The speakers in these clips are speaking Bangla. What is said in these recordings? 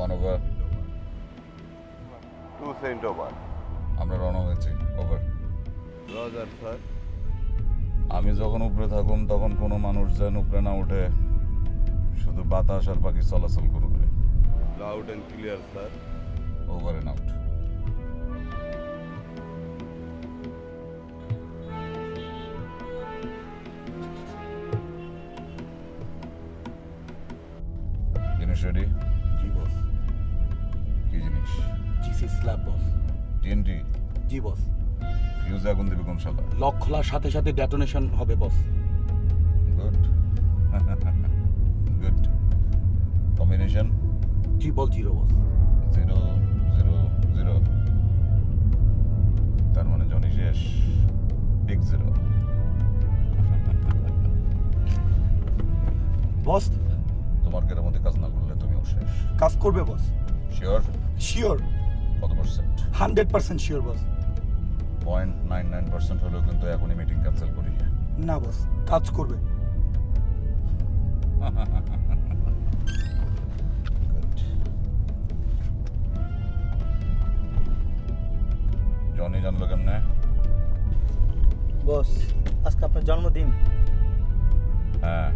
1 ওভার। 2 Saint over. আমরা রওনা হয়েছি। ওভার। Roger sir. আমি যখন উপরে থাকুম তখন কোনো মানুষ যেন উপরে না উঠে, শুধু বাতাস আর পাখি চলাচল করবে। Loud and clear sir. Over and out. জিনিস রেডি? জি বস। কি জিনিস? GC slab boss. টিএনটি? জি বস। ফিউজে আগুন দিবে কোন শালা? লক খোলার সাথে সাথে ডেটোনেশন হবে বস। গুড। গুড। কম্বিনেশন? 000 বস। 000। তার মানে জনি শেষ। Big zero. বস তোমার কেরামতি কাজ না করলে তুমিও শেষ। কাজ করবে বস। শিওর? শিওর। কত পার্সেন্ট? 100% শিওর বস। 0.99% হলেও কিন্তু এখনই মিটিং ক্যান্সেল করি। না বস, কাজ করবে। Good. জনি জানলো কেমনে? বস আজকে আপনার জন্মদিন। হ্যাঁ,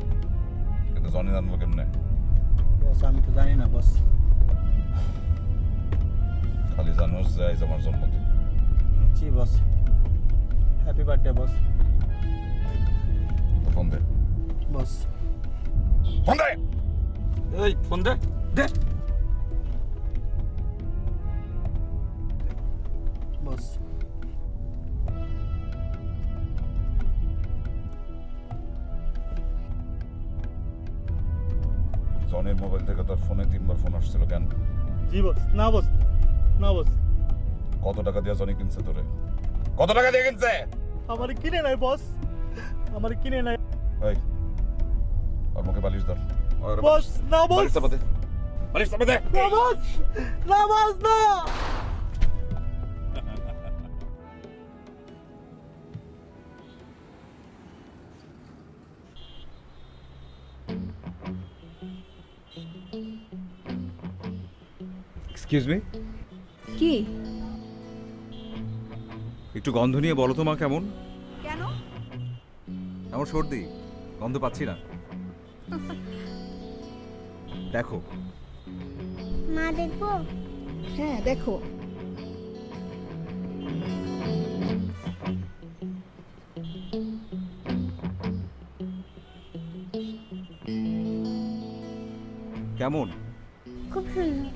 কিন্তু জনি জানলো কেমনে? বস আমি তো জানি না বস। খালি জানোস যে আজ আমার জন্মদিন। জি বস, হ্যাপি বার্থডে বস। তো ফোন দে। বস ফোন দে! এই ফোন দে দে। বস জনির মোবাইল থেকে তোর ফোনে 3বার ফোন আসছিল কেন? জি বস। না বস, না বস। কত টাকা দিয়ে জনি কিনছে তোরে? কত টাকা দিয়ে কিনছে? আমার কিনে নাই বস, আমার কিনে নাই এই, ওর মুখে বালিশ ধর। ওর বস। না বস, বালিশ চাপা দে। বালিশ চাপা দে। না বস, না বস, না। এক্সকিউজ মি, কি? একটু গন্ধ নিয়ে বলো তো মা কেমন? কেন? আমার সর্দি, গন্ধ পাচ্ছি না। দেখো। মা দেখবো? হ্যাঁ দেখো। কেমন? খুব সুন্দর।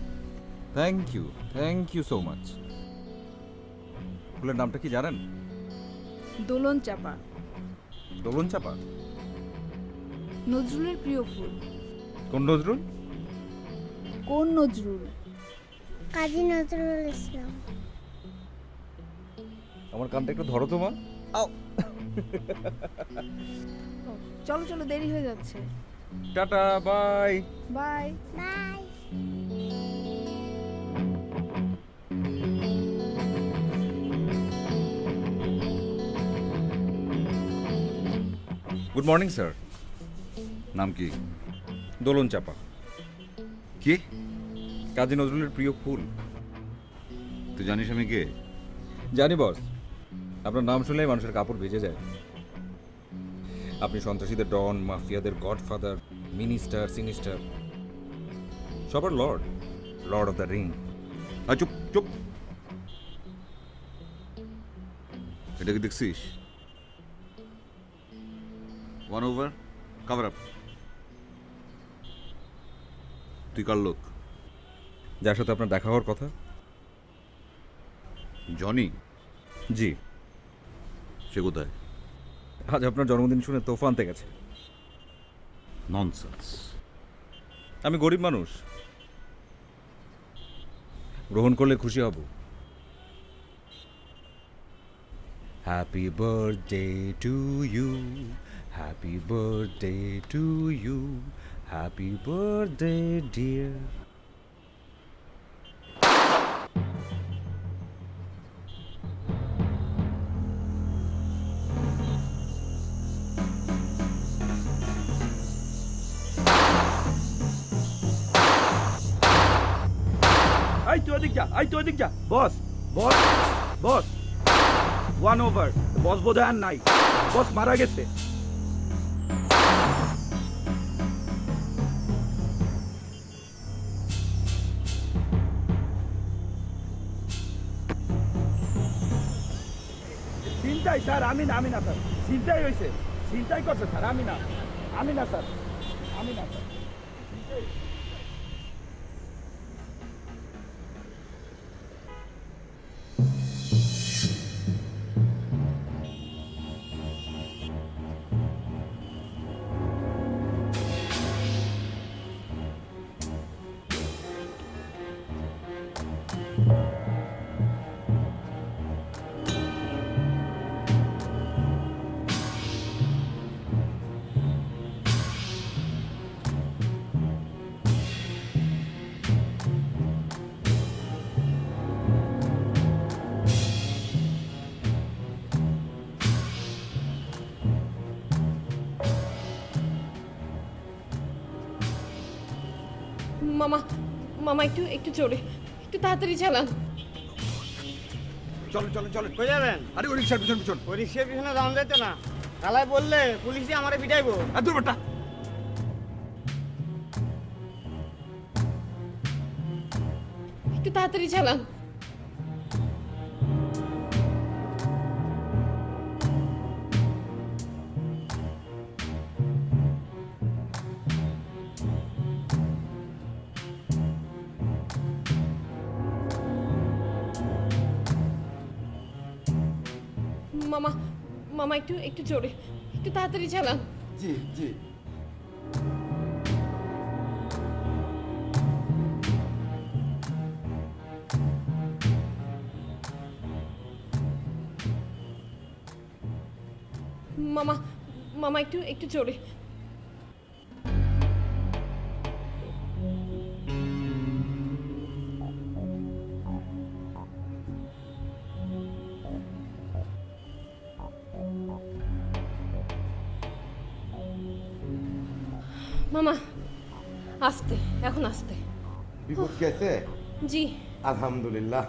Thank you so much. ফুলের নামটা কি জানেন? দোলন চাপা, দোলন চাপা। নজরুলের প্রিয় ফুল। কোন নজরুল? কোন নজরুল? কাজী নজরুল ইসলাম। আমার কানটা একটু ধরো তো মা। চলো চলো, দেরি হয়ে যাচ্ছে। Tata, bye. Bye. Bye. Good morning sir. নাম কি? দোলন চাপা। কি? কাজী নজরুলের প্রিয় ফুল। তুই জানিস আমি কে? জানি বস, আপনার নাম শুনলেই মানুষের কাপড় ভিজে যায়। আপনি সন্ত্রাসীদের ডন, মাফিয়াদের গডফাদার, মিনিস্টার, সিনিস্টার, সবার Lord, Lord of the ring. চুপ চুপ। এটা কি দেখছিস? 1 ওভার, কভার আপ। তুই কার লোক? যার সাথে আপনার দেখা হওয়ার কথা। জনি? জি। সে কোথায়? আজ আপনার জন্মদিন শুনে তোফা আনতে গেছে। ননসেন্স। আমি গরিব মানুষ, গ্রহণ করলে খুশি হব। Happy birthday to you, happy birthday to you, happy birthday dear. আই তো ওদিক যা বস বস বস 1 ওভার বস বোধহয় আর নাই বস মারা গেছে চিন্তাই স্যার আমি না স্যার চিন্তাই হয়েছে চিন্তাই করছে স্যার আমি না স্যার আমি না স্যার মামা মামা একটু একটু জোরে একটু তাড়াতাড়ি চালান। চলো চলো চলো কই যাবেন? আরে ওই রিক্সার পিছন পিছন ওই রিক্সার পিছনে দাম যেত না, তালাই বললে পুলিশ দিয়ে আমারে পিটাইবো। আর দূর বেটা একটু তাড়াতাড়ি চালান। মামা মামা একটু একটু জোরে একটু তাড়াতাড়ি চালান। জি জি মামা মামা একটু একটু জোরে। মামা আস্তে, এখন আস্তে। বিপদ গেছে জি আলহামদুলিল্লাহ।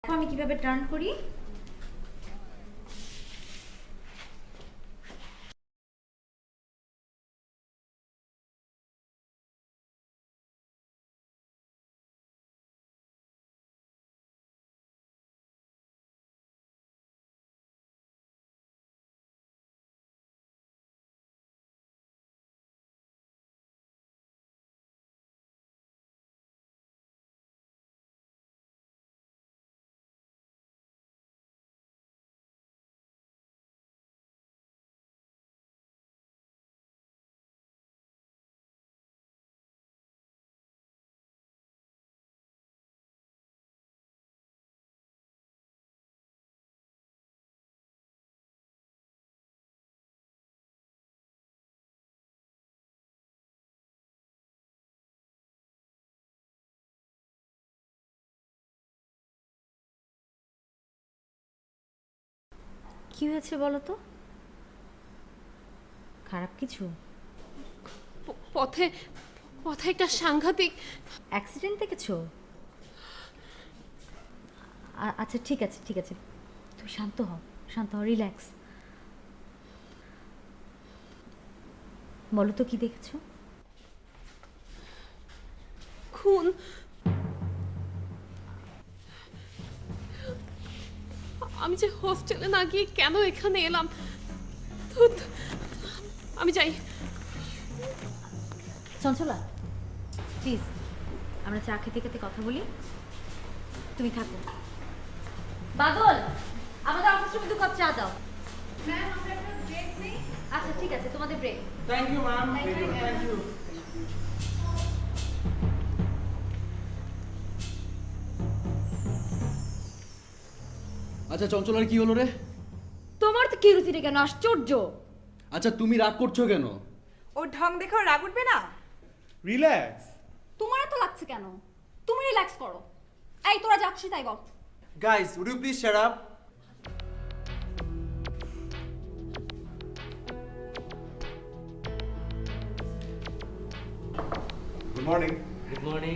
দেখো আমি কিভাবে টার্ন করি। কি হয়েছে বলো তো? খারাপ কিছু? পথে পথে একটা সাংঘাতিক অ্যাক্সিডেন্ট দেখেছো? আচ্ছা ঠিক আছে ঠিক আছে, তুমি শান্ত হও রিল্যাক্স। বলো তো কি দেখেছো? খুন আমি যে হোস্টেলে না গিয়ে কেন এখানে এলাম। ধুৎ, আমি যাই। চঞ্চলা প্লিজ, আমরা চা খেতে খেতে কথা বলি, তুমি থাকো। বাদল, আমাদের অফিসে 2 কাপ চা দাও। ম্যাম, আমরা একটা ব্রেক নেই। আচ্ছা ঠিক আছে, তোমাদের break. Thank you ma'am, thank you. আচ্ছা চঞ্চলার কি হলো রে? তোমার তো কিউরিসিটি কেন? আশ্চর্য। আচ্ছা তুমি রাগ করছো কেন? ওর ঢং দেখে রাগ উঠবে না? রিল্যাক্স তোমার এত লাগছে কেন? তুমি রিল্যাক্স করো। এই তোরা যা খুশি তাই বল। Guys, would you please shut up? Good morning. Good morning.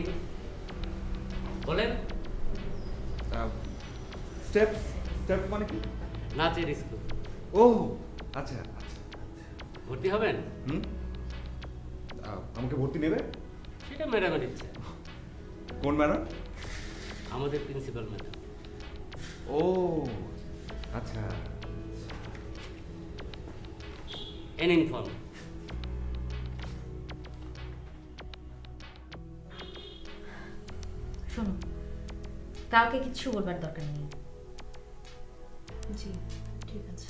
বলেন। স্টেপস স্টেপস মানে কি? নাচের স্কুল। ও আচ্ছা আচ্ছা। ভর্তি হবেন? হুম, আমাকে ভর্তি নেবে? সেটা ম্যাডামের ইচ্ছে। কোন ম্যাডাম? আমাদের প্রিন্সিপাল ম্যাডাম। ও আচ্ছা। And inform. শোনো, কাউকে কিচ্ছু বলবার দরকার নেই। জি ঠিক আছে।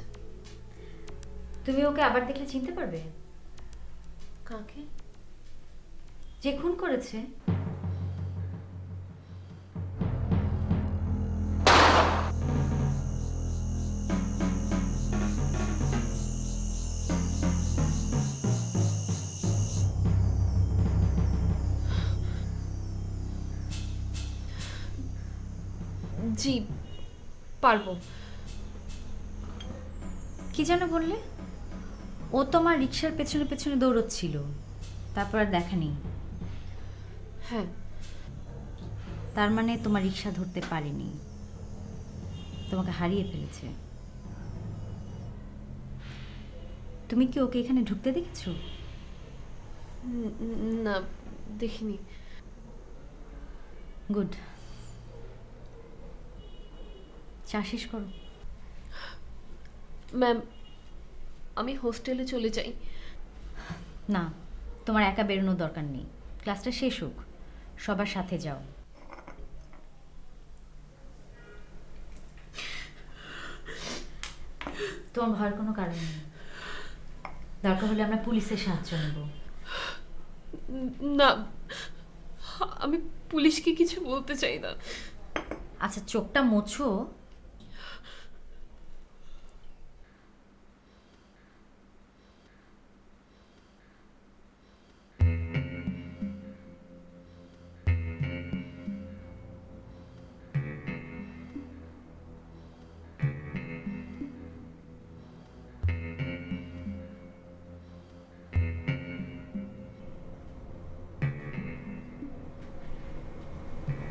তুমি ওকে আবার দেখলে চিনতে পারবে? কাকে? যে খুন করেছে। জি পারবো। কি যেন বললে? ও তোমার রিক্সার পেছনে পেছনে দৌড়চ্ছিল, তারপর আর দেখা নেই। হ্যাঁ। তার মানে তোমার রিক্সা ধরতে পারেনি, তোমাকে হারিয়ে ফেলেছে। তুমি কি ওকে এখানে ঢুকতে দেখেছো? না, দেখিনি। গুড। চা শেষ করো। ম্যাম, আমি হোস্টেলে চলে যাই। না, তোমার একা বেরোনোর দরকার নেই। ক্লাসটা শেষ হোক, সবার সাথে যাও। তোমার ভয়ের কোনো কারণ নেই। দরকার হলে আমরা পুলিশের সাহায্য নেব। না, আমি পুলিশকে কিছু বলতে চাই না। আচ্ছা, চোখটা মোছো।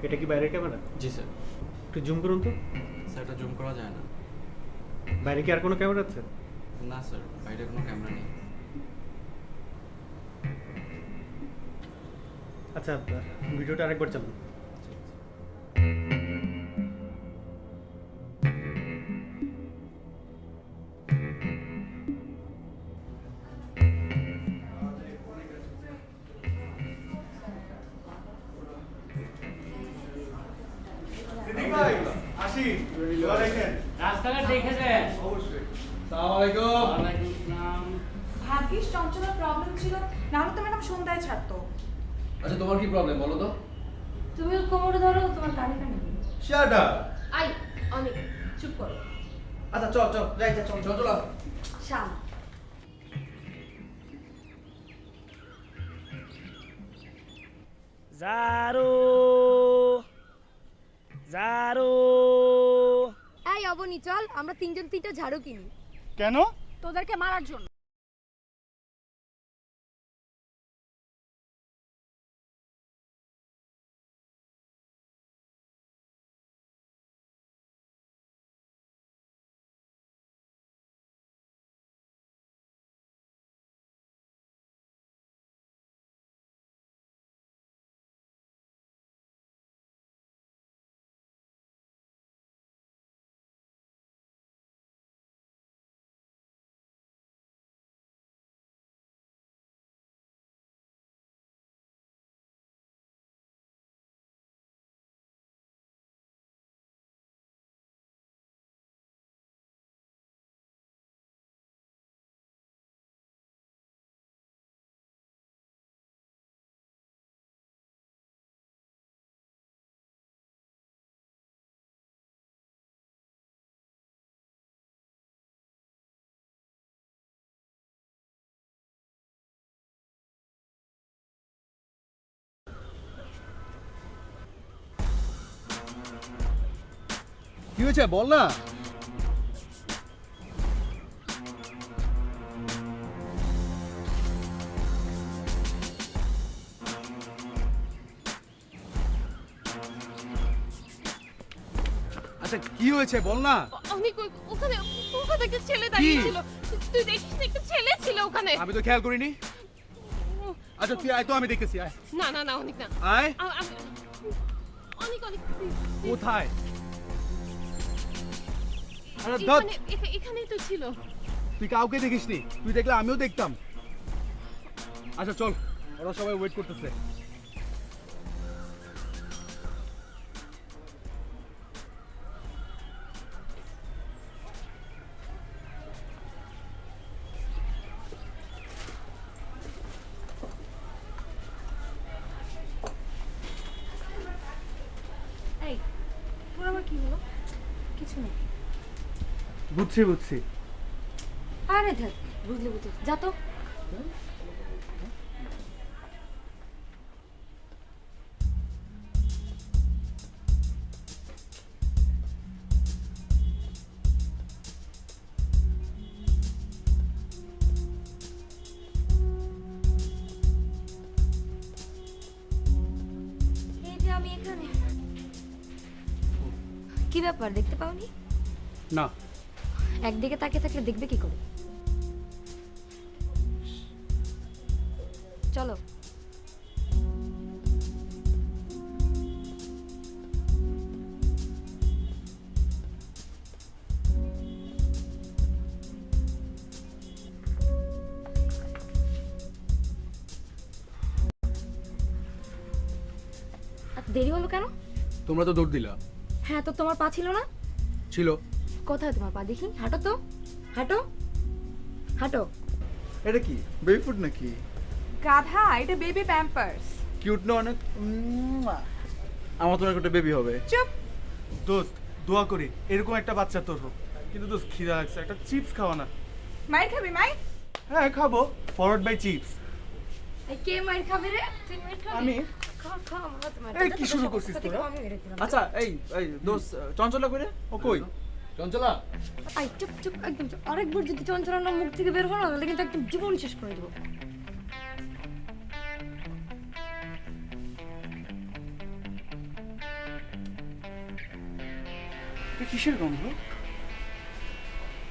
এটা কি বাইরের ক্যামেরা? জি স্যার। একটু জুম করুন তো। স্যার এটা জুম করা যায় না। বাইরে কি আর কোনো ক্যামেরা আছে? না স্যার, বাইরে কোনো ক্যামেরা নেই। আচ্ছা, ভিডিওটা আরেকবার চালান। রাস্তাঘাট দেখে দেন। অবশ্যই। আসসালামু আলাইকুম। ওয়ালাইকুম আসসালাম। ভাগ্যিস চঞ্চলার প্রবলেম ছিল, নাহলে তো ম্যাডাম সন্ধ্যায় ছাড়তো। আচ্ছা তোমার কি প্রবলেম বলো তো? তুমি কোমরে ধরো, তোমার গাড়ি কানে। Shut up. আই অনেক চুপ করো। আচ্ছা চল চল যাই যাই চল চল। শাম, জারো জারো। এই অবনি, চল আমরা 3জন 3টা ঝাড়ু কিনি। কেন? তোদেরকে মারার জন্য। কি হয়েছে বল না। আচ্ছা কি হয়েছে বল না। অনেক ওখানে ওখানে একটা ছেলে দাঁড়িয়ে ছিল, তুই দেখিস না একটা ছেলে ছিল ওখানে? আমি তো খেয়াল করিনি। আচ্ছা তুই আয় তো, আমি দেখতেছি। আয় না না না অনেক না, আয়। অনেক অনেক কোথায়? আরে ধর, এখানেই তো ছিল। তুই কাউকে দেখিসনি? তুই দেখলে আমিও দেখতাম। আচ্ছা চল, ওরা সবাই ওয়েট করতেছে। এই তোর আবার কি হলো? কিছু না। বুঝছি বুঝছি। আরে দেখ, বুঝলি বুঝলি, যা তো। এই যে আমি এখানে। কি ব্যাপার, দেখতে পাওনি? না, একদিকে তাকিয়ে থাকলে দেখবে কি করে? চলো। দেরি হলো কেন? তোমরা তো দৌড় দিলা। হ্যাঁ, তো তোমার পা ছিল না? ছিল। কোথায় তোমার পা দেখি? হাঁটো তো, হাঁটো হাঁটো। এটা কি বেবি ফুড নাকি? গাধা, এটা বেবি প্যাম্পার্স। কিউট না অনেক? আমার তো একটা বেবি হবে। চুপ। দোস্ত দোয়া করি এরকম একটা বাচ্চা তোর হোক, কিন্তু দোস্ত খিদা লাগছে, একটা চিপস খাওয়া না? মাই খাবি মাই? হ্যাঁ খাবো, ফরওয়ার্ড বাই চিপস। এই কে মাইর খাবে রে? তুই মাইর খাবি? আমি। খা খা, আমরা তোমার। এই কি শুরু করছিস তোরা? আচ্ছা এই এই দোস্ত, চঞ্চলা করে ও কই? চঞ্চলা আই চুপ চুপ, একদম চুপ। আরেকবার যদি চঞ্চলার নাম মুখ থেকে বের হয় না, তাহলে কিন্তু একদম জীবন শেষ করে দেবো। কিসের গন্ধ?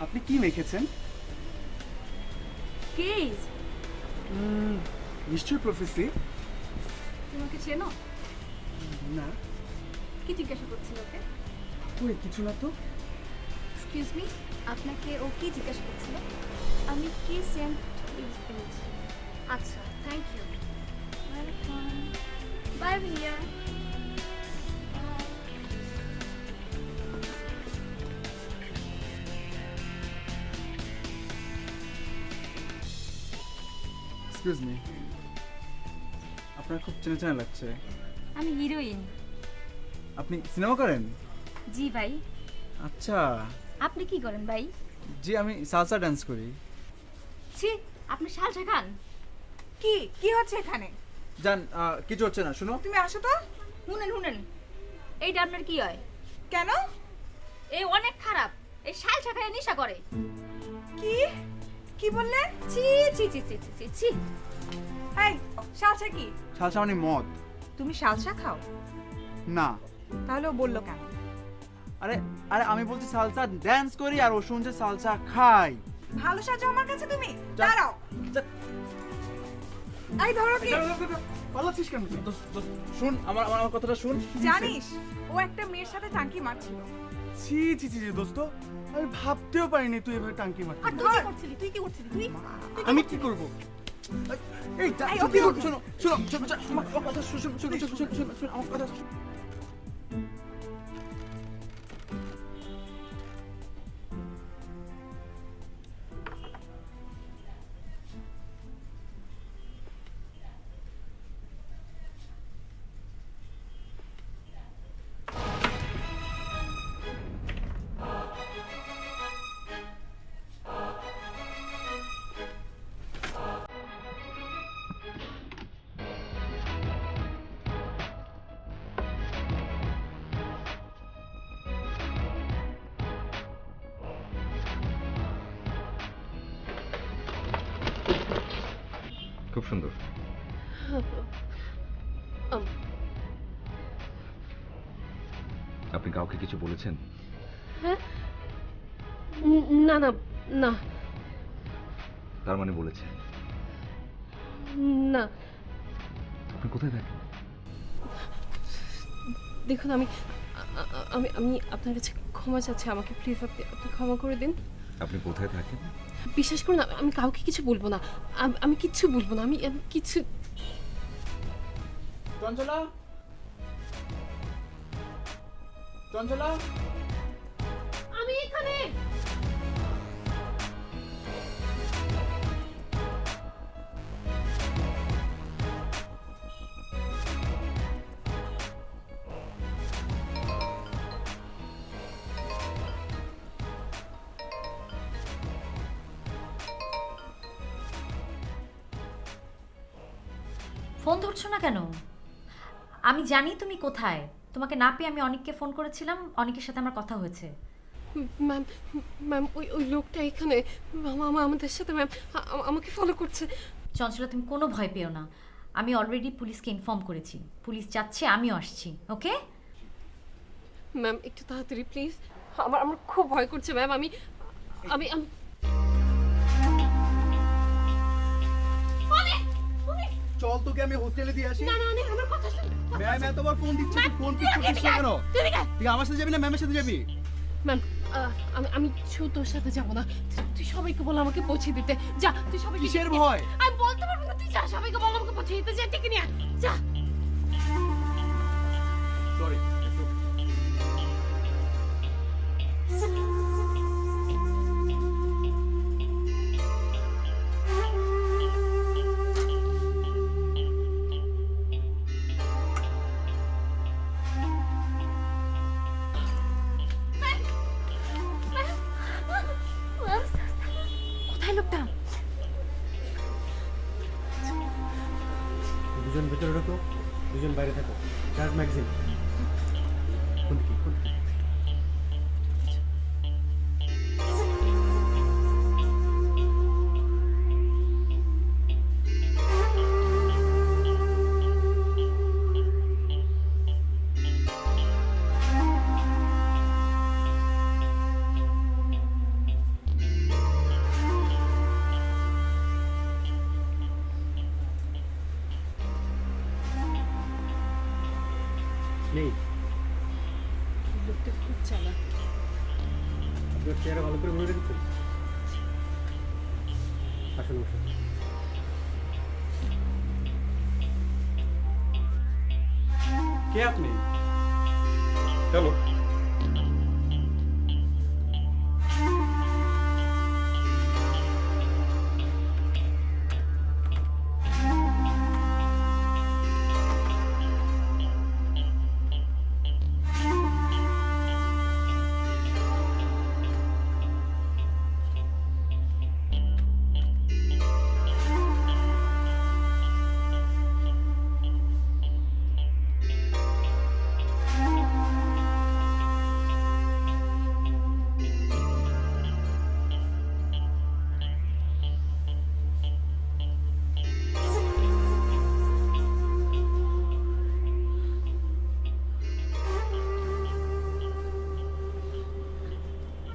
আপনি কি মেখেছেন? কেজ, নিশ্চয় প্রফেসি। তোমাকে চেনো? না। কি জিজ্ঞাসা করছিল ওকে? ওই কিছু না তো। এক্সকিউজ মি, আপনাকে ও কি জিজ্ঞাসা করছিল? আমি কি সেন্ট ইউজ করেছি? আচ্ছা, থ্যাংক ইউ। ওয়েলকাম। বাই ভাইয়া। এক্সকিউজ মি, আপনার খুব চেনা চেনা লাগছে। আমি হিরোইন। আপনি সিনেমা করেন? জি ভাই। আচ্ছা। আপনি কি করেন ভাই? জি আমি সালসা ডান্স করি। ছি, আপনি সালসা খান? কি কি হচ্ছে এখানে? জান কিছু হচ্ছে না, শুনো। তুমি আসো তো। শুনেন শুনেন, এইটা আপনার কি হয়? কেন? এই অনেক খারাপ, এই সালসা খায় নেশা করে। কি কি বললে? ছি ছি ছি ছি ছি ছি। এই সালসা কি? সালসা মানে মদ। তুমি সালসা খাও? না। তাহলে ও বললো কেন? আরে আরে আমি বলছি সালসা ডান্স করি, আর ও শুনছে সালসা খাই। ভালো সাজো আমার কাছে তুমি। দাঁড়াও। এই ধরো কি? পালাচ্ছিস কেন? শুন আমার আমার কথাটা শুন। জানিস ও একটা মেয়ের সাথে টাঙ্কি মারছিল। ছি ছি ছি দোস্ত, আমি ভাবতেও পারিনি তুই এভাবে টাঙ্কি মারছিস। আর তুই কি করছিলি? তুই কি করছিলি? তুই আমি কি করব? এই এই, ও কি করছে? শোনো শোনো শোনো শোনো, আমার কথা শোনো শোনো শোনো শোনো শোনো শোনো, আমার কথা শোনো। খুব সুন্দর। আপনি কাউকে কিছু বলেছেন? হ্যাঁ, না না না তার মানে বলেছেন। না, আপনি কোথায় থাকেন? দেখুন আমি আমি আমি আপনার কাছে ক্ষমা চাচ্ছি, আমাকে প্লিজ আপনি আপনি ক্ষমা করে দিন। আপনি কোথায় থাকেন? বিশ্বাস করুন আমি কাউকে কিছু বলবো না, আমি কিচ্ছু বলবো না, আমি কিছু। চঞ্চলা, চঞ্চলা, আমি এখানে। ফোন ধরছো না কেন? আমি জানি তুমি কোথায়। তোমাকে না পেয়ে আমি অনেককে ফোন করেছিলাম, অনেকের সাথে আমার কথা হয়েছে। ম্যাম, ম্যাম ওই লোকটা এখানে, আমাদের সাথে ম্যাম আমাকে ফলো করছে। চঞ্চলা, তুমি কোনো ভয় পেও না, আমি অলরেডি পুলিশকে ইনফর্ম করেছি। পুলিশ যাচ্ছে, আমিও আসছি। ওকে ম্যাম একটু তাড়াতাড়ি প্লিজ, আমার আমার খুব ভয় করছে ম্যাম। আমি আমি আমি চল তোকে আমি হোস্টেলে দিয়ে আসি। না না না, আমার কথা শুন। ম্যাম এতবার ফোন দিচ্ছে, তুই ফোন পিক করছিস না কেন? তুই আমার সাথে যাবি না ম্যামের সাথে যাবি? ম্যাম আমি তোর সাথে যাবো না, তুই সবাইকে বল আমাকে পৌঁছে দিতে। যা, তুই সবাইকে। কিসের ভয়? আমি বলতে পারবো না, তুই যা, সবাইকে বল আমাকে পৌঁছে দিতে। যা, ডেকে নিয়ে আয়, যা। সরি। কোথায় লোকটা? দুজন ভিতরে ঢোকো, দুজন বাইরে থাকো। চার্জ ম্যাগজিন কোন দিকে? কোন দিকে? নেই। লোকটা খুব চালাক। আপনার চেহারা ভালো করে মনে রেখেছেন? আসুন বসুন। কে আপনি? চলো।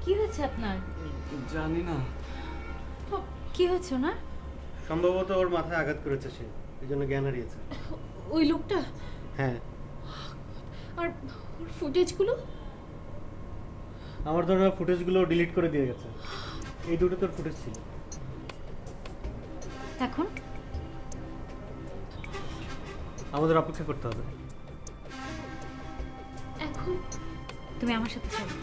কি হয়েছে আপনার? জানি না, কি হয়েছে না? সম্ভবত ওর মাথায় আঘাত করেছে সে, এই জন্য জ্ঞান হারিয়েছে। ওই লোকটা? হ্যাঁ। আর ওর ফুটেজগুলো? আমার ধরনের ফুটেজগুলো ডিলিট করে দিয়ে গেছে। এই দুটো তোর ফুটেজ ছিল। এখন আমাদের অপেক্ষা করতে হবে। এখন তুমি আমার সাথে চলো।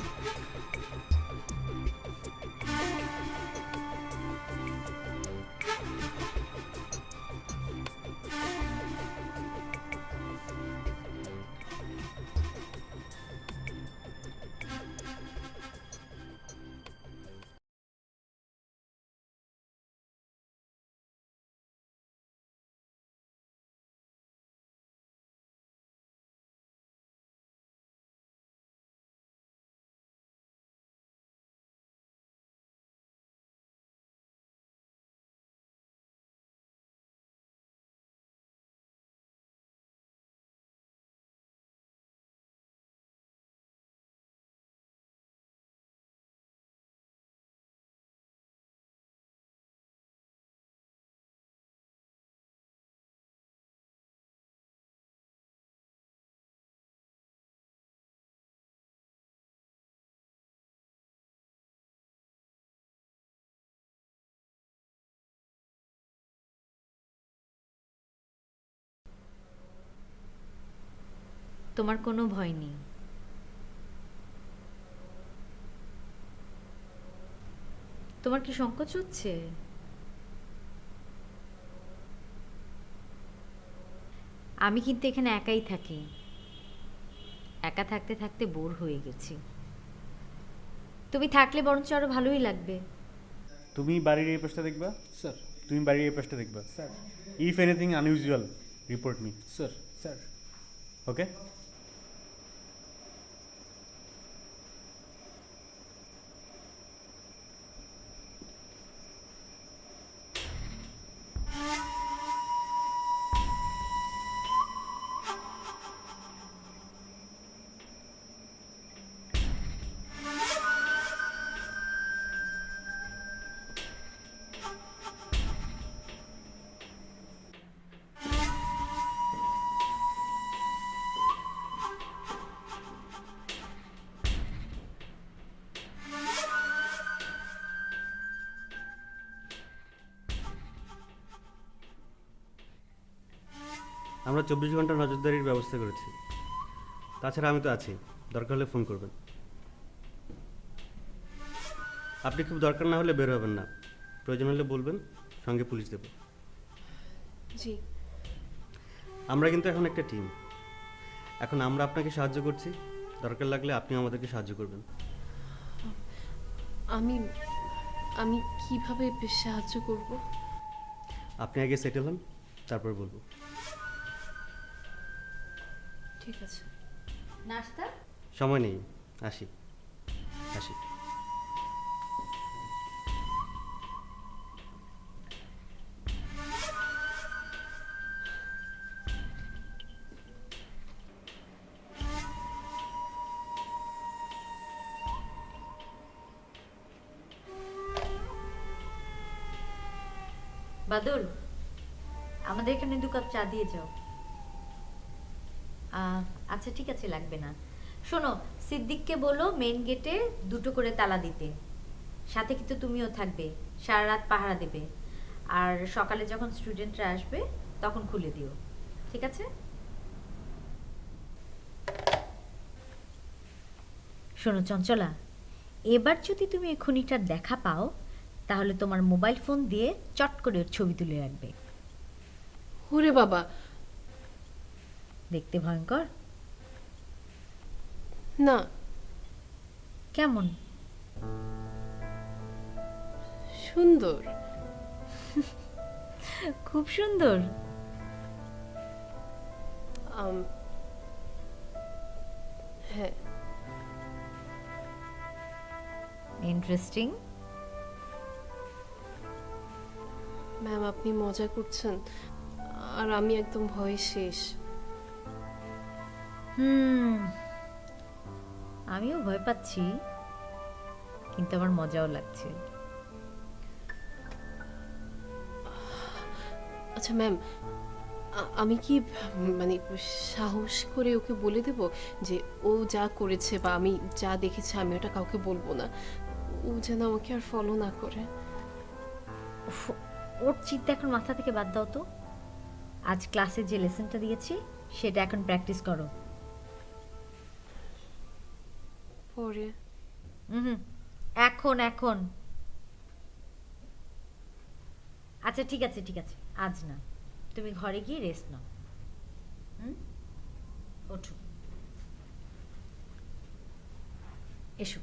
তোমার কোনো ভয় নেই। তোমার কি সংকোচ হচ্ছে? আমি কিন্তু এখানে একাই থাকি, একা থাকতে থাকতে বোর হয়ে গেছি। তুমি থাকলে বরঞ্চ আরো ভালোই লাগবে। তুমি বাড়ির এই পাশটা দেখবা স্যার তুমি বাড়ির এই পাশটা দেখবা sir if anything unusual report me sir sir okay. আমরা 24 ঘন্টা নজরদারির ব্যবস্থা করেছি। তাছাড়া আমি তো আছি, দরকার হলে ফোন করবেন। আপনি খুব দরকার না হলে বের হবেন না, প্রয়োজন হলে বলবেন, সঙ্গে পুলিশ দেব। জি। আমরা কিন্তু এখন একটা টিম। এখন আমরা আপনাকে সাহায্য করছি, দরকার লাগলে আপনি আমাদেরকে সাহায্য করবেন। আমি আমি কিভাবে সাহায্য করব? আপনি আগে সেটেল হন, তারপর বলবো। ঠিক আছে। নাস্তা? সময় নেই, আসি আসি। বাদল, আমাদের এখানে 2 কাপ চা দিয়ে যাও। আচ্ছা ঠিক আছে, লাগবে না। শোনো, সিদ্দিককে বলো মেন গেটে 2টো করে তালা দিতে। সাথে কিন্তু তুমিও থাকবে, সারা রাত পাহারা দেবে। আর সকালে যখন স্টুডেন্টরা আসবে তখন খুলে দিও, ঠিক আছে? শোনো চঞ্চলা, এবার যদি তুমি এই খুনিটার দেখা পাও তাহলে তোমার মোবাইল ফোন দিয়ে চট করে ওর ছবি তুলে রাখবে। ওরে বাবা, দেখতে ভয়ঙ্কর না। কেমন? সুন্দর, খুব সুন্দর। হ্যাঁ। ইন্টারেস্টিং। ম্যাম, আপনি মজা করছেন, আর আমি একদম ভয়ে শেষ। আমিও ভয় পাচ্ছি, কিন্তু আমার মজাও লাগছে। আচ্ছা ম্যাম, আমি কি মানে সাহস করে ওকে বলে দেব যে ও যা করেছে বা আমি যা দেখেছি আমি ওটা কাউকে বলবো না, ও যেন আমাকে আর ফলো না করে? ওর চিন্তা এখন মাথা থেকে বাদ দাও তো। আজ ক্লাসে যে লেসনটা দিয়েছি সেটা এখন প্র্যাকটিস করো। পরে? এখন এখন। আচ্ছা ঠিক আছে ঠিক আছে, আজ না, তুমি ঘরে গিয়ে রেস্ট নাও। ওঠো, এসো।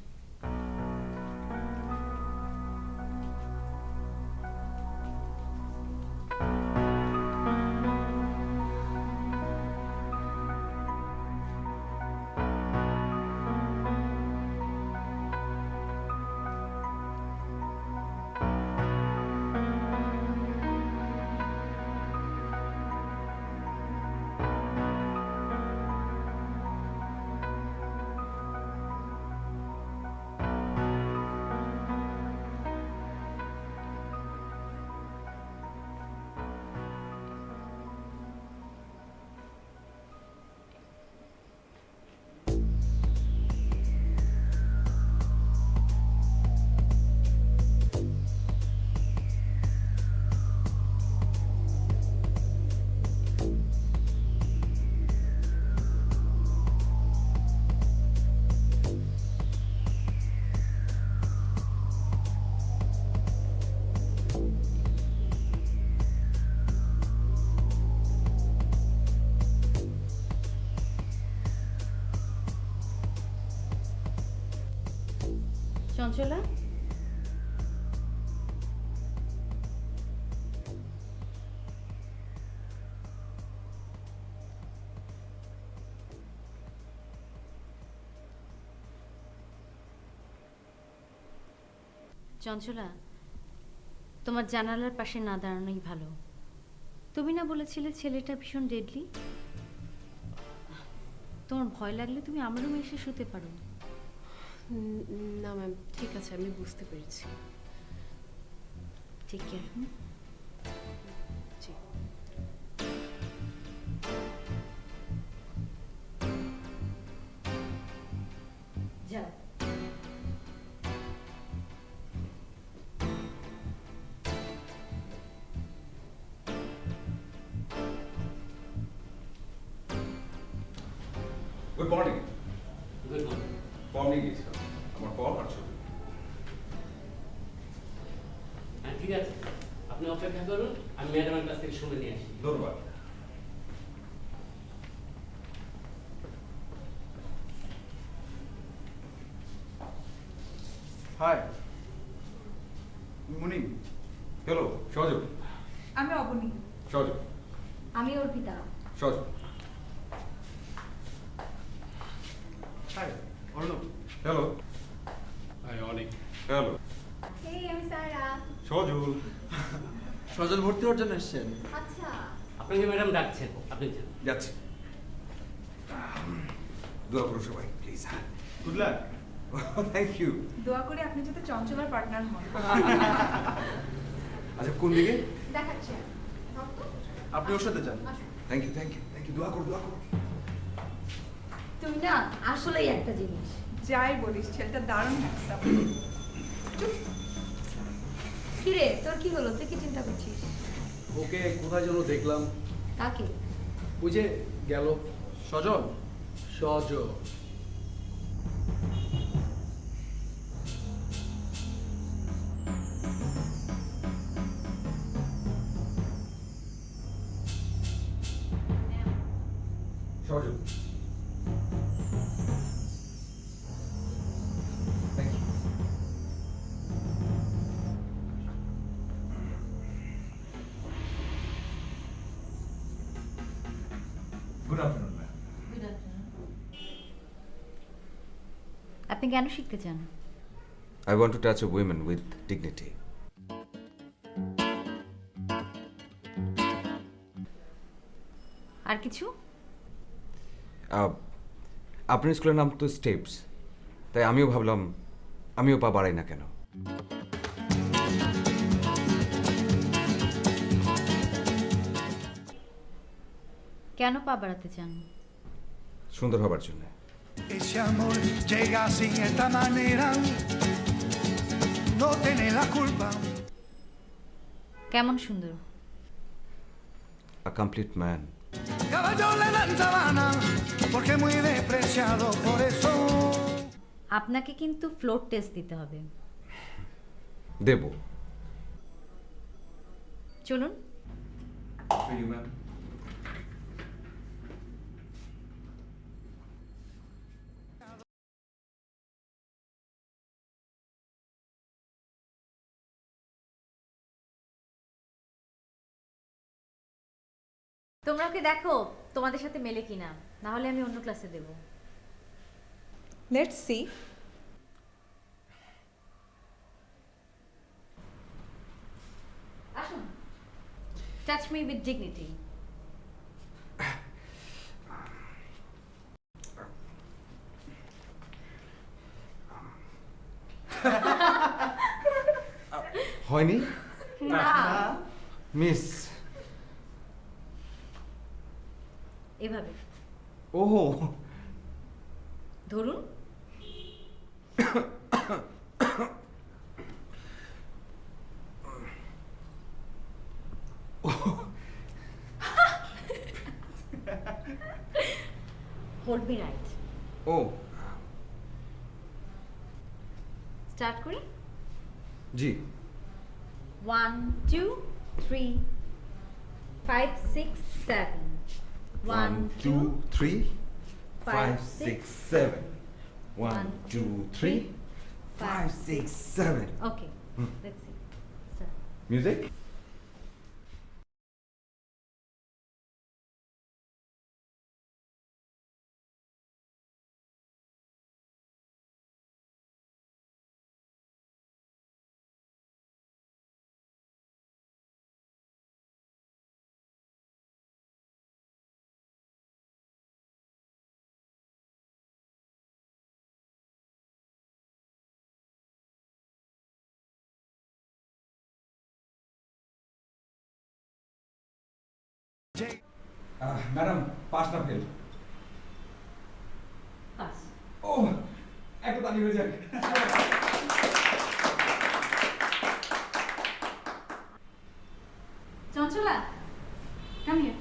চঞ্চলা, চঞ্চলা, তোমার জানালার পাশে না দাঁড়ানোই ভালো। তুমি না বলেছিলে ছেলেটা ভীষণ ডেডলি? তোমার ভয় লাগলে তুমি আমার রুমে এসে শুতে পারো। না ম্যাম, ঠিক আছে, আমি বুঝতে পেরেছি। ঠিক আছে। জি। যাও। Good morning. Good morning. Form নিয়ে গিয়েছিলাম, আমার ফর্ম আর ছবি। হ্যাঁ ঠিক আছে, আপনি অপেক্ষা করুন, আমি ম্যাডামের কাছ থেকে শুনে নিয়ে আসি। ধন্যবাদ। হাই মুনিম। হ্যালো সহযোগ। আমি অবনী। সহযোগ। আমি অর্পিতা। সহযোগ। হাই অর্ণব। হ্যালো। হাই অনেক। হ্যালো। এই আমি সারা। সজল। সজল ভর্তি হওয়ার জন্য এসেছেন? আচ্ছা। আপনাকে ম্যাডাম ডাকছেন, আপনি যান। যাচ্ছি। দোয়া করো সবাই please. Good luck. Thank you. দোয়া করি আপনি যাতে চঞ্চলার পার্টনার হন। আচ্ছা কোন দিকে? দেখাচ্ছি। আপনি ওর সাথে যান। Thank you thank you thank you. দোয়া করো দোয়া করো। তুমি না আসলেই একটা জিনিস। যাই বলিস, ছেলেটা দারুণ হ্যান্ডসাম। কি রে, তোর কি হলো? তুই কি চিন্তা করছিস? ওকে কোথায় যেন দেখলাম। কাকে? ওই যে গেল সজল। সজল। সহযোগ। Thank you. Good afternoon ma'am. আপনি কেন শিখতে চান? I want to touch a woman with dignity. আর কিছু? আপনার স্কুলের নাম তো স্টেপস, তাই আমিও ভাবলাম আমিও পা বাড়াই না কেন। কেন পা বাড়াতে চান? সুন্দর হবার জন্য। Ese amor llega sin esta manera, no tiene la culpa. কেমন সুন্দর? A complete man. Caballo le dan sabana, porque muy despreciado por eso. আপনাকে কিন্তু ফ্লোর টেস্ট দিতে হবে। দেব। চলুন। ম্যাম। তোমরা ওকে দেখো তোমাদের সাথে মেলে কিনা, না হলে আমি অন্য ক্লাসে দেব। Let's see. আসুন। Touch me with dignity. হয়নি? না। মিস। এভাবে ওহো। ধরুন। Hold me right. ও স্টার্ট করি। জি। 1 2 3 5 6 7 1 2 3 5 6 7 1 2 3 5, 6, 7. Okay, let's see. Start. Music? Madam pass না ফেল? Pass. ও একটা তালি হয়ে যাক। চঞ্চলা, come here.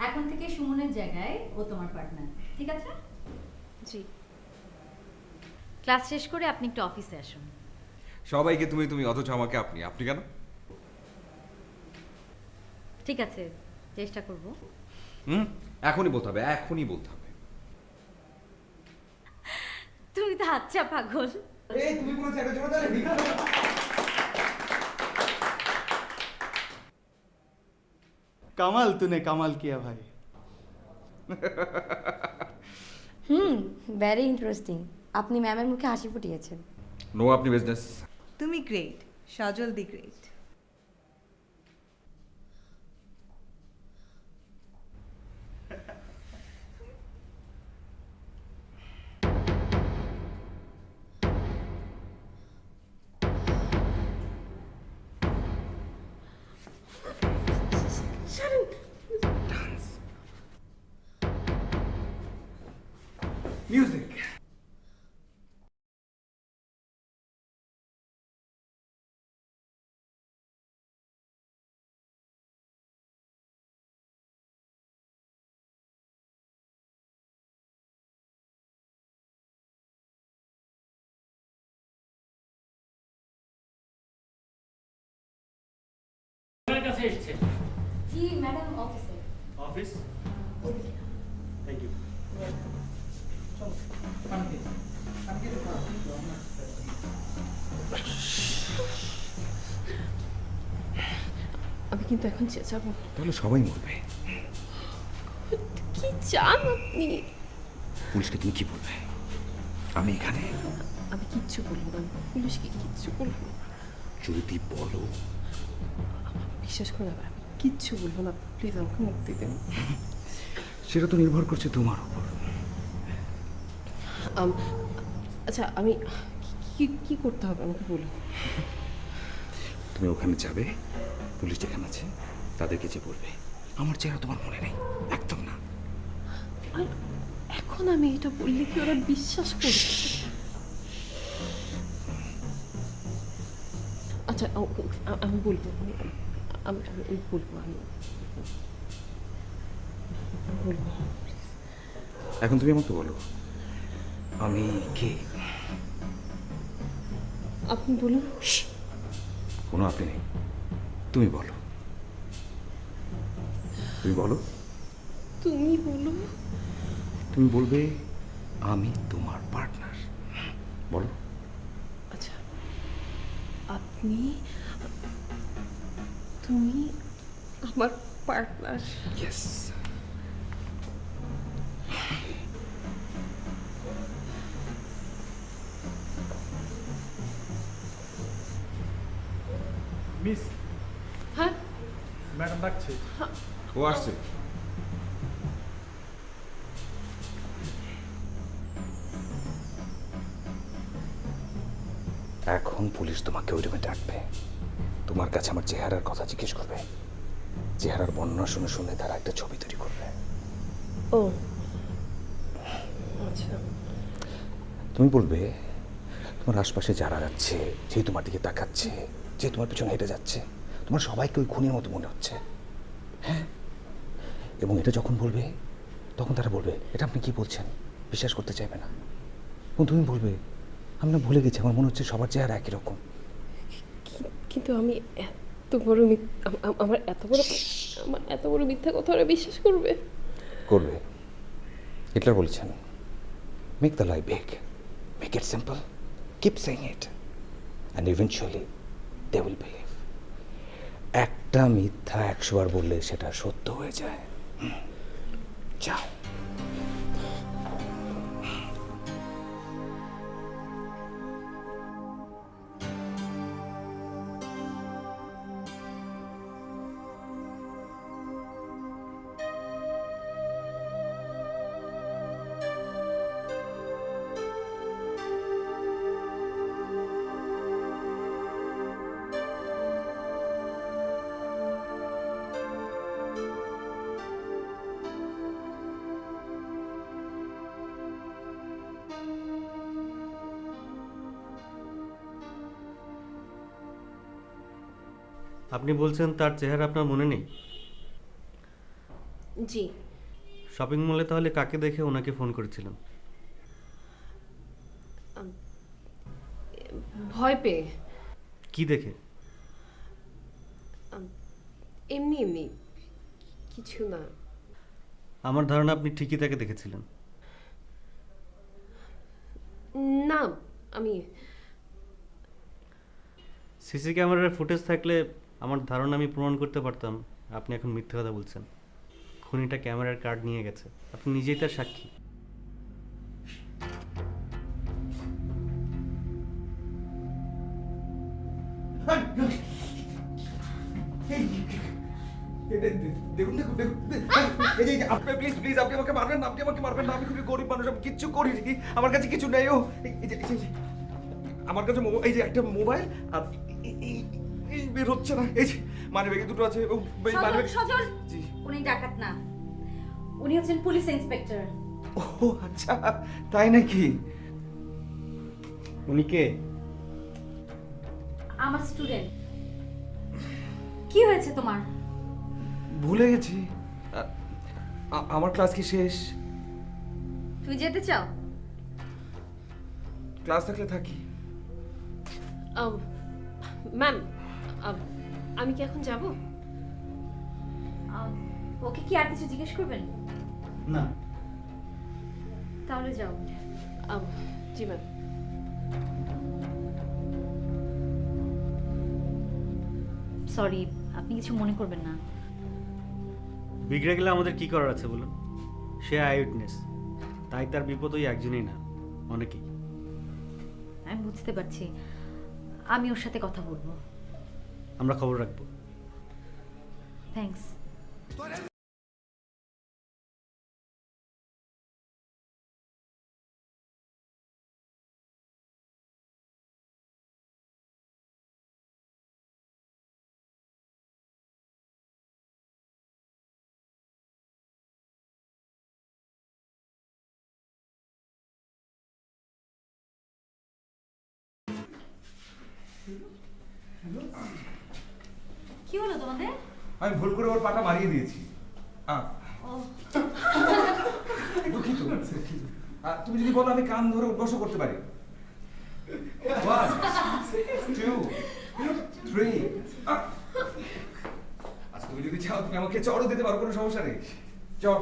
এখন থেকে সুমনের জায়গায় ও তোমার পার্টনার, ঠিক আছে? জি। ক্লাস শেষ করে আপনি একটু অফিসে আসুন। সবাইকে তুমি তুমি, অথচ আমাকে আপনি। আপনি কেন? ঠিক আছে, চেষ্টা করব। এখনই বলতে হবে, এখনই বলতে হবে। তুমি তো আচ্ছা পাগল। এই তুমি বলেছো একটা জোরে তালি। कमाल तूने कमाल किया भाई। Very interesting. আপনি ম্যামের মুখে হাসি ফুটিয়েছেন। নো আপনি বিজনেস। তুমি great, Sajal the great. Music. আমার কাছে এসেছে। জি ম্যাডাম, অফিসে। অফিস? Thank you. আমি কিন্তু এখন চেঁচাবো। তাহলে সবাই মরবে। কি চান আপনি? পুলিশকে তুমি কি বলবে? আমি এখানে। আমি কিচ্ছু বলবো না, পুলিশকে কিচ্ছু বলবো না। যদি বলো? বিশ্বাস করে আমি কিচ্ছু বলবো না, প্লিজ আমাকে মুক্তি দেন। সেটা তো নির্ভর করছে তোমার উপর। আচ্ছা, আমি কি কি করতে হবে আমাকে বলুন। তুমি ওখানে যাবে, পুলিশ যেখানে আছে তাদেরকে যে বলবে আমার চেহারা তোমার মনে নেই, একদম না। আর এখন আমি এটা বললে কি ওরা বিশ্বাস করবে? আচ্ছা আমি বলবো, আমি বলবো, আমি বলবো। এখন তুমি আমাকে বলো আমি কে? আপনি বলুন। কোনো আপনি নেই, তুমি বলো। তুমি বলো। তুমি বলো। তুমি বলবে আমি তোমার পার্টনার। বলো। আচ্ছা, আপনি, তুমি আমার পার্টনার। ইয়েস। মিস। হ্যাঁ ম্যাডাম ডাকছে। ও আসছে। এখন পুলিশ তোমাকে ওই রুমে ডাকবে, তোমার কাছে আমার চেহারার কথা জিজ্ঞেস করবে, চেহারার বর্ণনা শুনে শুনে তারা একটা ছবি তৈরি করবে। ও আচ্ছা। তুমি বলবে তোমার আশপাশে যারা যাচ্ছে, যে তোমার দিকে তাকাচ্ছে, যে তোমার পিছনে হেঁটে যাচ্ছে, তোমার সবাইকে ওই খুনির মতো মনে হচ্ছে। হ্যাঁ, এবং এটা যখন বলবে তখন তারা বলবে এটা আপনি কি বলছেন, বিশ্বাস করতে চাইবে না। এবং তুমি বলবে আমি না ভুলে গেছি, আমার মনে হচ্ছে সবার চেহারা একই রকম। কিন্তু আমি আমার এত বড় মিথ্যা কথা ওরা বিশ্বাস করবে? করবে, হিটলার বলেছেন, make the lie big, make it simple, keep saying it, and eventually they will believe. একটা মিথ্যা 100 বার বললে সেটা সত্য হয়ে যায়। যাও। আপনি বলছেন তার চেহারা আপনার মনে নেই? জি। শপিং মলে তাহলে কাকে দেখে ওনাকে ফোন করেছিলেন? ভয় পেয়ে। কি দেখে? এমনি এমনি কিছু না। আমার ধারণা আপনি ঠিকই তাকে দেখেছিলেন। না, আমি সিসি ক্যামেরার ফুটেজ থাকলে আমার ধারণা আমি প্রমাণ করতে পারতাম আপনি এখন মিথ্যে কথা বলছেন। খুনিটা ক্যামেরার কার্ড নিয়ে গেছে, আপনি নিজেই তার সাক্ষী। দেখুন দেখুন দেখুন, আপনি প্লিজ প্লিজ আপনি আমাকে মারবেন না, আপনি আমাকে মারবেন না, আমি খুবই গরিব মানুষ, আমি কিচ্ছু করিনি, আমার কাছে কিছু নেই। ও আমার কাছে এই যে একটা মোবাইল আর এই বের হচ্ছে না, এই যে মানি ব্যাগে দুটো আছে। সজল, উনি ডাকাত না, উনি হচ্ছেন পুলিশ ইন্সপেক্টর। ও আচ্ছা, তাই নাকি? উনি কে? আমার স্টুডেন্ট। কি হয়েছে তোমার? ভুলে গেছি, আমার ক্লাস কি শেষ? তুমি যেতে চাও? ক্লাস থাকলে থাকি। ম্যাম, আমি কি এখন যাব? ওকে কি আর কিছু জিজ্ঞেস করবেন? না। তাহলে যাও। জি ম্যাম। সরি, আপনি কিছু মনে করবেন না। বিগড়ে গেলে আমাদের কি করার আছে বলুন? সে আই উইটনেস, তাই তার বিপদ ওই একজনই না, অনেকেই। আমি বুঝতে পারছি, আমি ওর সাথে কথা বলবো। আমরা খবর রাখবো। থ্যাঙ্কস। কি হলো তোমাদের? আমি ভুল করে ওর পাটা মারিয়ে দিয়েছি। দুঃখিত। তুমি যদি বলো আমি কান ধরে উদ্বাস করতে পারি। 1 2 3। আচ্ছা তুমি যদি চাও তুমি আমাকে চড়ও দিতে পারো, কোনো সমস্যা নেই। চড়।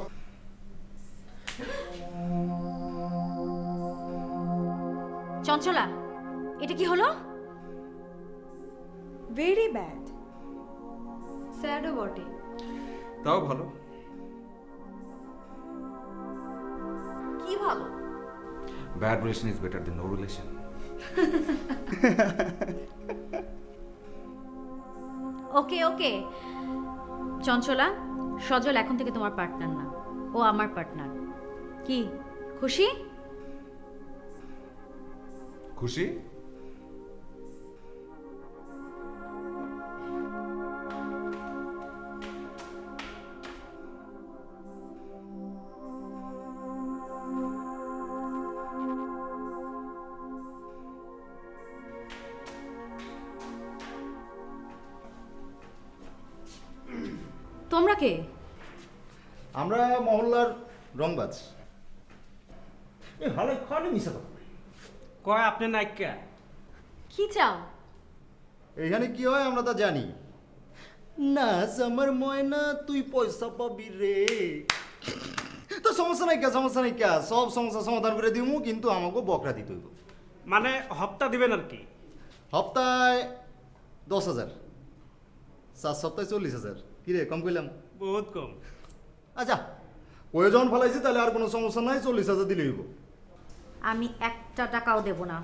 চঞ্চলা, এটা কি হলো? Very bad. স্যাডও বটে। তাও ভালো। কি ভালো? Bad relation is better than no relation. ওকে ওকে চঞ্চলা, সজল এখন থেকে তোমার পার্টনার না, ও আমার পার্টনার। কি খুশি? খুশি? তোমরা কে? আমরা মহল্লার রংবাজ। কয় আপনি নায়িকা? কি চাও? এখানে কি হয় আমরা তা জানি। নাচ আমার ময়না তুই পয়সা পাবি রে। তো সমস্যা নাই কে, সমস্যা নাই কে, সব সমস্যা সমাধান করে দিমু, কিন্তু আমাকে বকরা দিতে হইব। মানে হপ্তা দিবেন আর কি? সপ্তাহে 10,000, 4 সপ্তাহে 40,000। কি রে, কম কইলাম? বহুত কম। আচ্ছা, ওই যখন ফেলাইছি তাহলে আর কোনো সমস্যা নাই, 40,000 দিলেই হইব। আমি একটা টাকাও দেব না।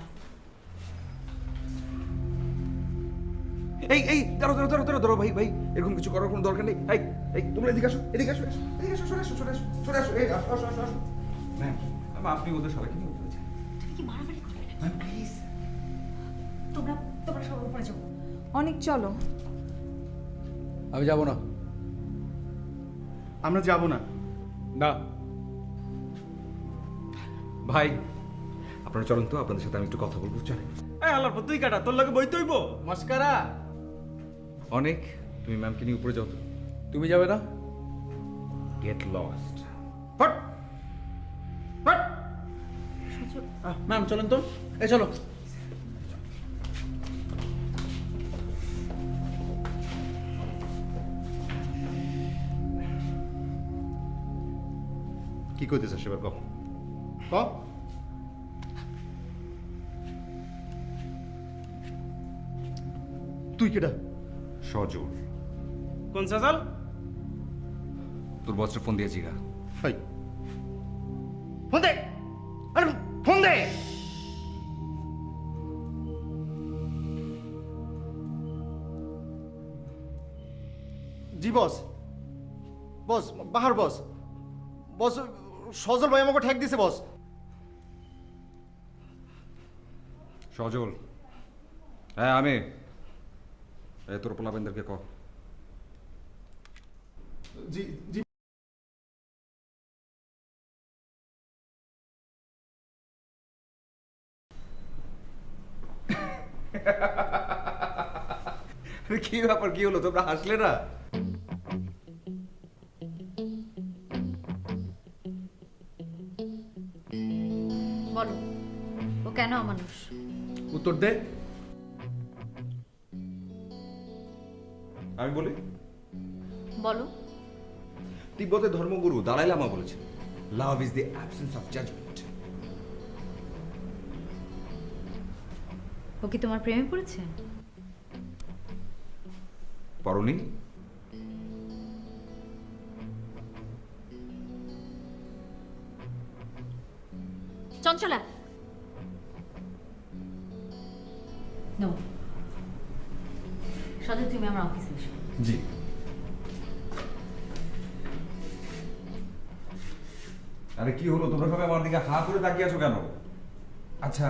এই দাঁড়ো দাঁড়ো দাঁড়ো দাঁড়ো দাঁড়ো ভাই ভাই, এরকম কিছু করার কোনো দরকার নেই। এই এই তোমরা এদিকে আসো, এদিকে আসো, এদিকে আসো, সরে আসো, সরে আসো, সরে আসো, এই আসো আসো আসো। ম্যাম, আপনি ওদের সবাইকে নিয়ে বলছেন। তুমি কি মারামারি করবে নাকি? Ma'am please. তোমরা তোমরা সব উপরে যাও। অনেক চলো। আমি যাব না। আমরা যাব না। না ভাই, আপনারা চলেন তো, আপনাদের সাথে আমি একটু কথা বলবো। চলেন। এই আল্লাহর পর তুই কাটা, তোর লগে বইতে হইব মস্কারা। অনেক, তুমি ম্যামকে নিয়ে উপরে যাও তো। তুমি যাবে না? Get lost. ম্যাম চলেন তো, এই চলো। কি কইতেছ সেবার ক ক? তুই কেডা? সজল। কোন সাজাল? তোর বসটা ফোন দিয়ে জিগা। হাই, ফোন দে, আরে ফোন দে। জি বস, বস বাহার বস, বস সজল ভাই আমাকে ঠেক দিছে বস। সজল, হ্যাঁ আমি। তোর পোলাবেনদেরকে কর। জি জি। কি ব্যাপার, কি হলো, তোমরা হাসলে না? বলো, ও কেন অমানুষ? উত্তর দে। আমি বলি, বলো। তিব্বতের ধর্মগুরু দালাই লামা বলেছেন, love is the absence of judgment. ও কি তোমার প্রেমে পড়েছে? পরনি? চঞ্চলা, নো। সদয়, তুমি আমার অফিসে এসো। জি। আরে কি হলো, তোমরা সবাই আমার দিকে হা করে তাকিয়ে আছো কেন? আচ্ছা,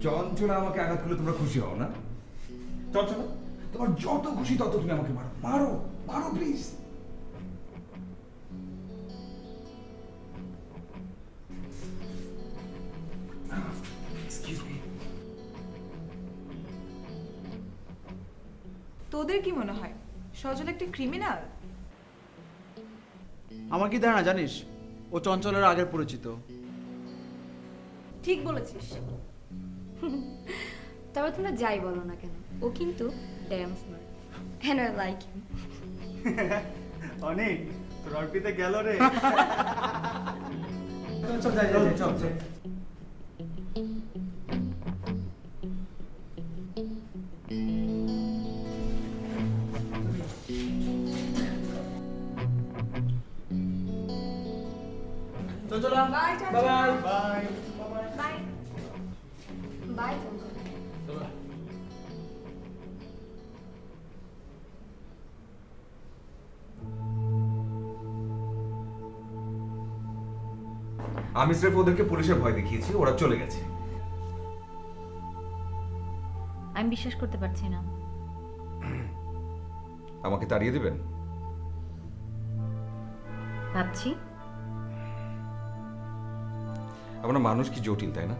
চঞ্চলা আমাকে আঘাত করলে তোমরা খুশি হও না? চঞ্চলা, তোমার যত খুশি তত তুমি আমাকে মারো, মারো মারো প্লিজ। তোদের কি মনে হয় সজল একটা ক্রিমিনাল? আমার কি ধারণা জানিস, ও চঞ্চলের আগের পরিচিত। ঠিক বলেছিস। তবে তোমরা যাই বলো না কেন, ও কিন্তু damn smart and I like him. অনেক তোর অর্পিতে গেল রে। চল যাই যাই চল চল। Chanchala, bye bye bye bye bye bye. আমি স্রেফ ওদেরকে পুলিশের ভয় দেখিয়েছি, ওরা চলে গেছে। আমি বিশ্বাস করতে পারছি না। আমাকে তাড়িয়ে দেবেন? ভাবছি আমরা মানুষ কি জটিল, তাই না?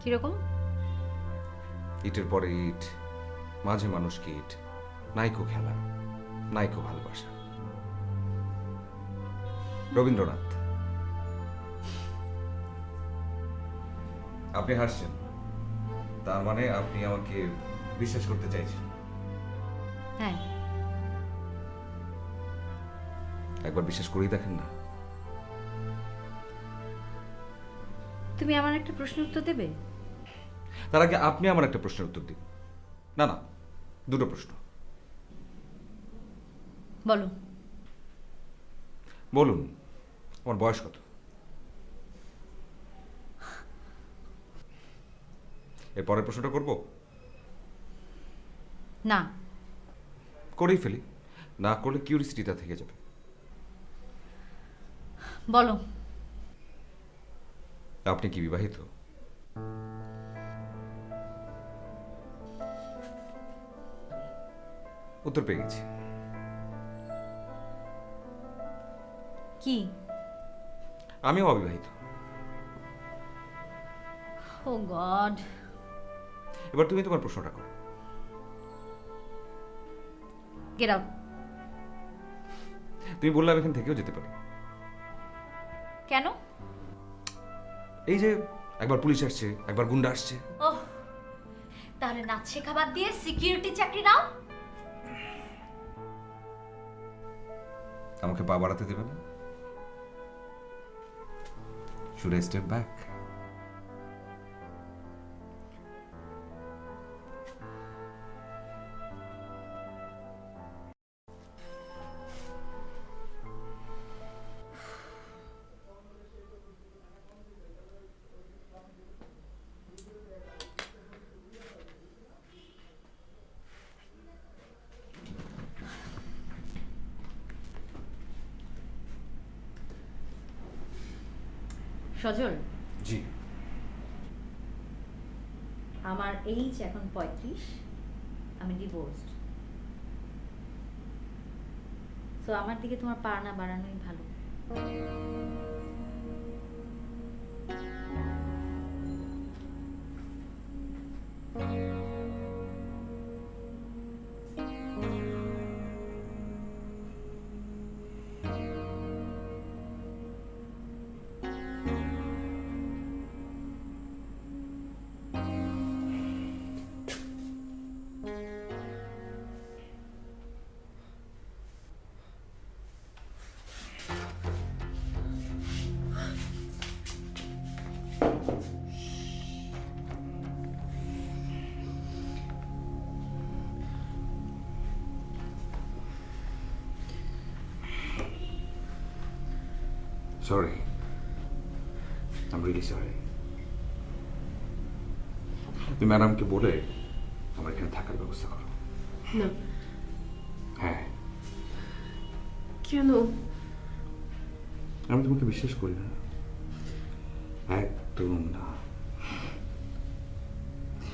কিরকম? ইটের পরে ইট, মাঝে মানুষ কি ইট, নাইকো খেলা, নাইকো ভালোবাসা। রবীন্দ্রনাথ। আপনি হাসছেন, তার মানে আপনি আমাকে বিশ্বাস করতে চাইছেন? হ্যাঁ, একবার বিশ্বাস করেই দেখেন না। তুমি আমার একটা প্রশ্ন উত্তর দেবে? তার আগে আপনি আমার একটা প্রশ্নের উত্তর দিন। না না, দুটো প্রশ্ন। বলো। বলুন, আমার বয়স কত? এর পরের প্রশ্নটা করব? না। করেই ফেলি, না করলে কিউরিসিটিটা থেকে যাবে। বলো। আপনি কি বিবাহিত? উত্তর পেয়ে গেছি। কি? আমিও অবিবাহিত। ও গড। এবার তুমি তোমার প্রশ্নটা করো। Get out. তুমি বললে আমি এখান থেকেও যেতে পারি। কেন? এই যে একবার পুলিশ আসছে, একবার গুন্ডা আসছে। ওহ, তাহলে নাচ শেখা বাদ দিয়ে সিকিউরিটি চাকরি নাও। আমাকে পা বাড়াতে দেবে না? Should I step back? সজল, জি। আমার এইজ এখন 35, আমি ডিভোর্সড। তো আমার দিকে তোমার পা না বাড়ানোই ভালো। Sorry. I'm really sorry. তুমি ম্যাডামকে বলে আমার এখানে থাকার ব্যবস্থা করো। না। হ্যাঁ। কেন? আমি তোমাকে বিশ্বাস করি না, একদম না।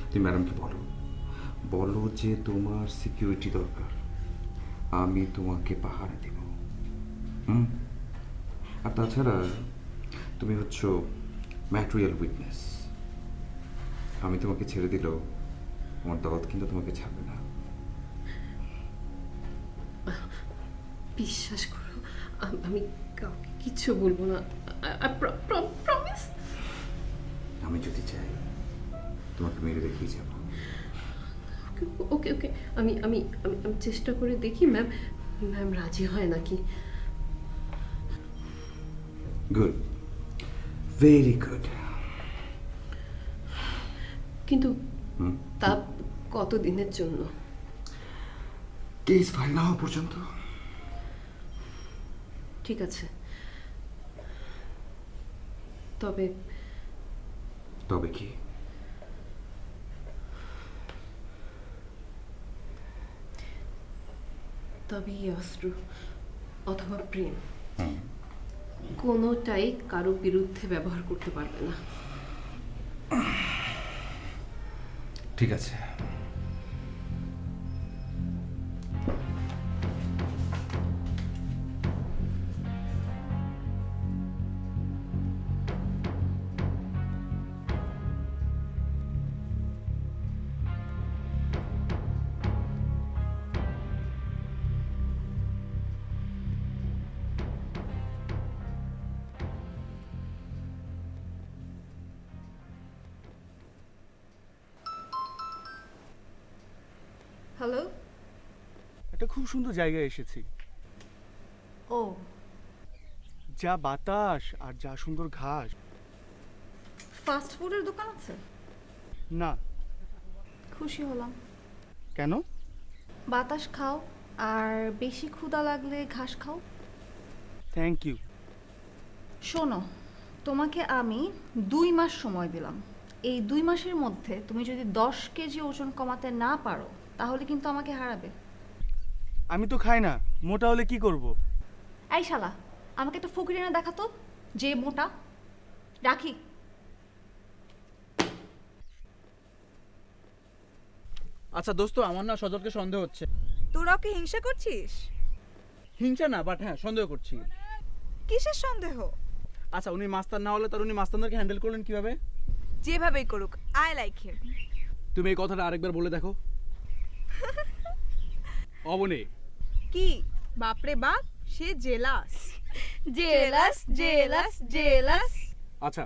তুমি ম্যাডামকে বলো, বলো যে তোমার সিকিউরিটি দরকার, আমি তোমাকে পাহারা দেব। আর তাছাড়া তুমি হচ্ছ ম্যাটেরিয়াল উইটনেস। আমি তোমাকে ছেড়ে দিলেও আমার দরদ কিন্তু তোমাকে ছাড়বে না। বিশ্বাস করো, আমি কাউকে কিচ্ছু বলবো না। প্রমিস। আমি যদি চাই তোমাকে মেরে রেখেই যাব। ওকে ওকে, আমি আমি আমি আমি চেষ্টা করে দেখি ম্যাম ম্যাম রাজি হয় নাকি। Good, very good. কিন্তু তা কতদিনের জন্য? কেস ফাইল না হওয়া পর্যন্ত। ঠিক আছে, তবে তবে কি? তবে অস্ত্র অথবা প্রেম কোনোটাই কারো বিরুদ্ধে ব্যবহার করতে পারবে না। ঠিক আছে। হ্যালো। একটা খুব সুন্দর জায়গায় এসেছি। ও যা বাতাস আর যা সুন্দর ঘাস। ফাস্ট ফুডের দোকান আছে? না। খুশি হলাম। কেন? বাতাস খাও আর বেশি ক্ষুধা লাগলে ঘাস খাও। Thank you. শোনো, তোমাকে আমি 2 মাস সময় দিলাম। এই 2 মাসের মধ্যে তুমি যদি 10 কেজি ওজন কমাতে না পারো তাহলে কিন্তু আমাকে হারাবে। আমি তো খাই না, মোটা হলে কি করব? এই শালা, আমাকে একটা ফকির এনে দেখাতো যে মোটা। রাখি। আচ্ছা দোস্ত, আমার না সজলকে সন্দেহ হচ্ছে। তোরা ওকে হিংসা করছিস? হিংসা না, বাট হ্যাঁ সন্দেহ করছি। কিসের সন্দেহ? আচ্ছা, উনি মাস্তান না হলে তার উনি মাস্তানদেরকে হ্যান্ডেল করলেন কিভাবে? যেভাবেই করুক, আই লাইক হিম। তুমি এই কথাটা আরেকবার বলে দেখো। অবনে কি বাপরে বাপ, সে জেলাস জেলাস জেলাস জেলাস। আচ্ছা,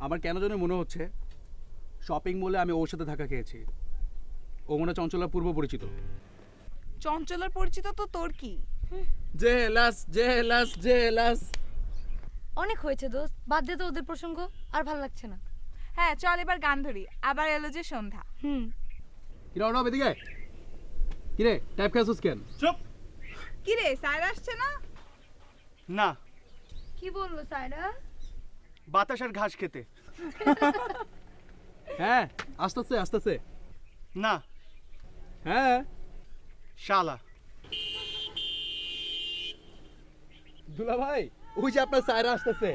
আমার কেন জানি মনে হচ্ছে শপিং মলে আমি ওর সাথে ধাক্কা খেয়েছি। ও মনে হয় চঞ্চলার পূর্ব পরিচিত। চঞ্চলার পরিচিত তো তোর কি? Jealous jealous jealous. অনেক হয়েছে দোস্ত, বাদ দে তো ওদের প্রসঙ্গ, আর ভালো লাগছে না। হ্যাঁ চল এবার গান ধরি, আবার এলো যে সন্ধ্যা। কিরে অর্ণব, এদিকে কিরে টাইপ খাসুস কেন? চুপ। কি রে, সাইরা আসছে না? না। কি বললো সাইরা? বাতাস আর ঘাস খেতে। হ্যাঁ আসতেছে আসতেছে। না। হ্যাঁ শালা। দুলা ভাই, ওই যে আপনার সাইরা আসতেছে।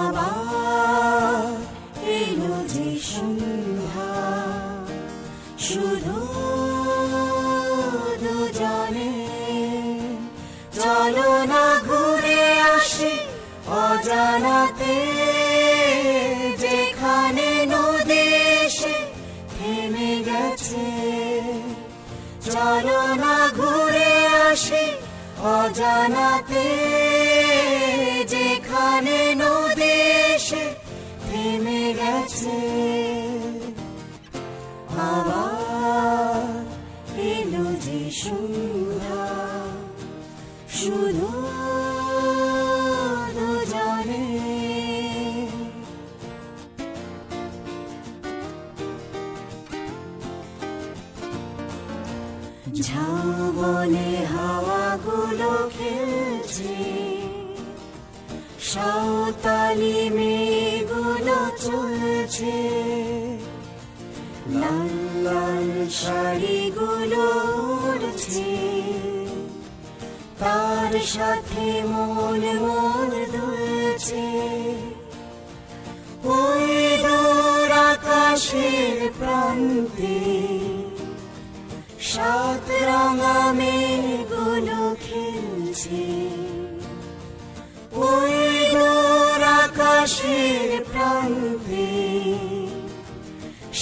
আবার এলো যে সন্ধ্যা, শুধু দুজনে চলো না ঘুরে আসি অজানাতে, যেখানে নদী এসে থেমে গেছে। চলো না ঘুরে আসি অজানাতে, যেখানে নদী এসে থেমে গেছে। আবার এলো যে সন্ধ্যা, শুধু দুজনে। ঝাউবনে হাওয়াগুলো খেলছে, সাঁওতালি মেয়েগুলো চলছে, লাল লাল শাড়িগুলো উড়ছে, তার সাথে মন মন দুলছে। ওই দূর আকাশের প্রান্তে 7 রঙা মেঘগুলো খেলছে। ওই দূর আকাশের প্রান্তে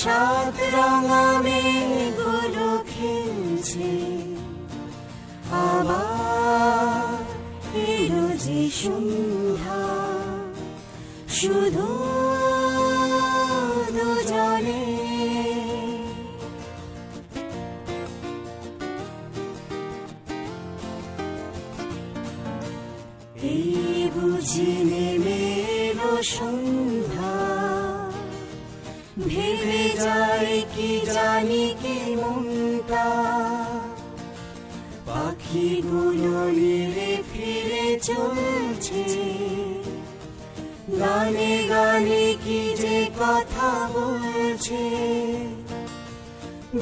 7 রঙা মেঘগুলো খেলছে। আবার এলো যে সন্ধ্যা, শুধু দুজনে। এই বুঝি নেমে এলো সন্ধ্যা, ভেবে যাই কি জানি কি মনটা। পাখিগুলো নিরে ফিরে চলছে, গানে গানে কি যে কথা বলছে।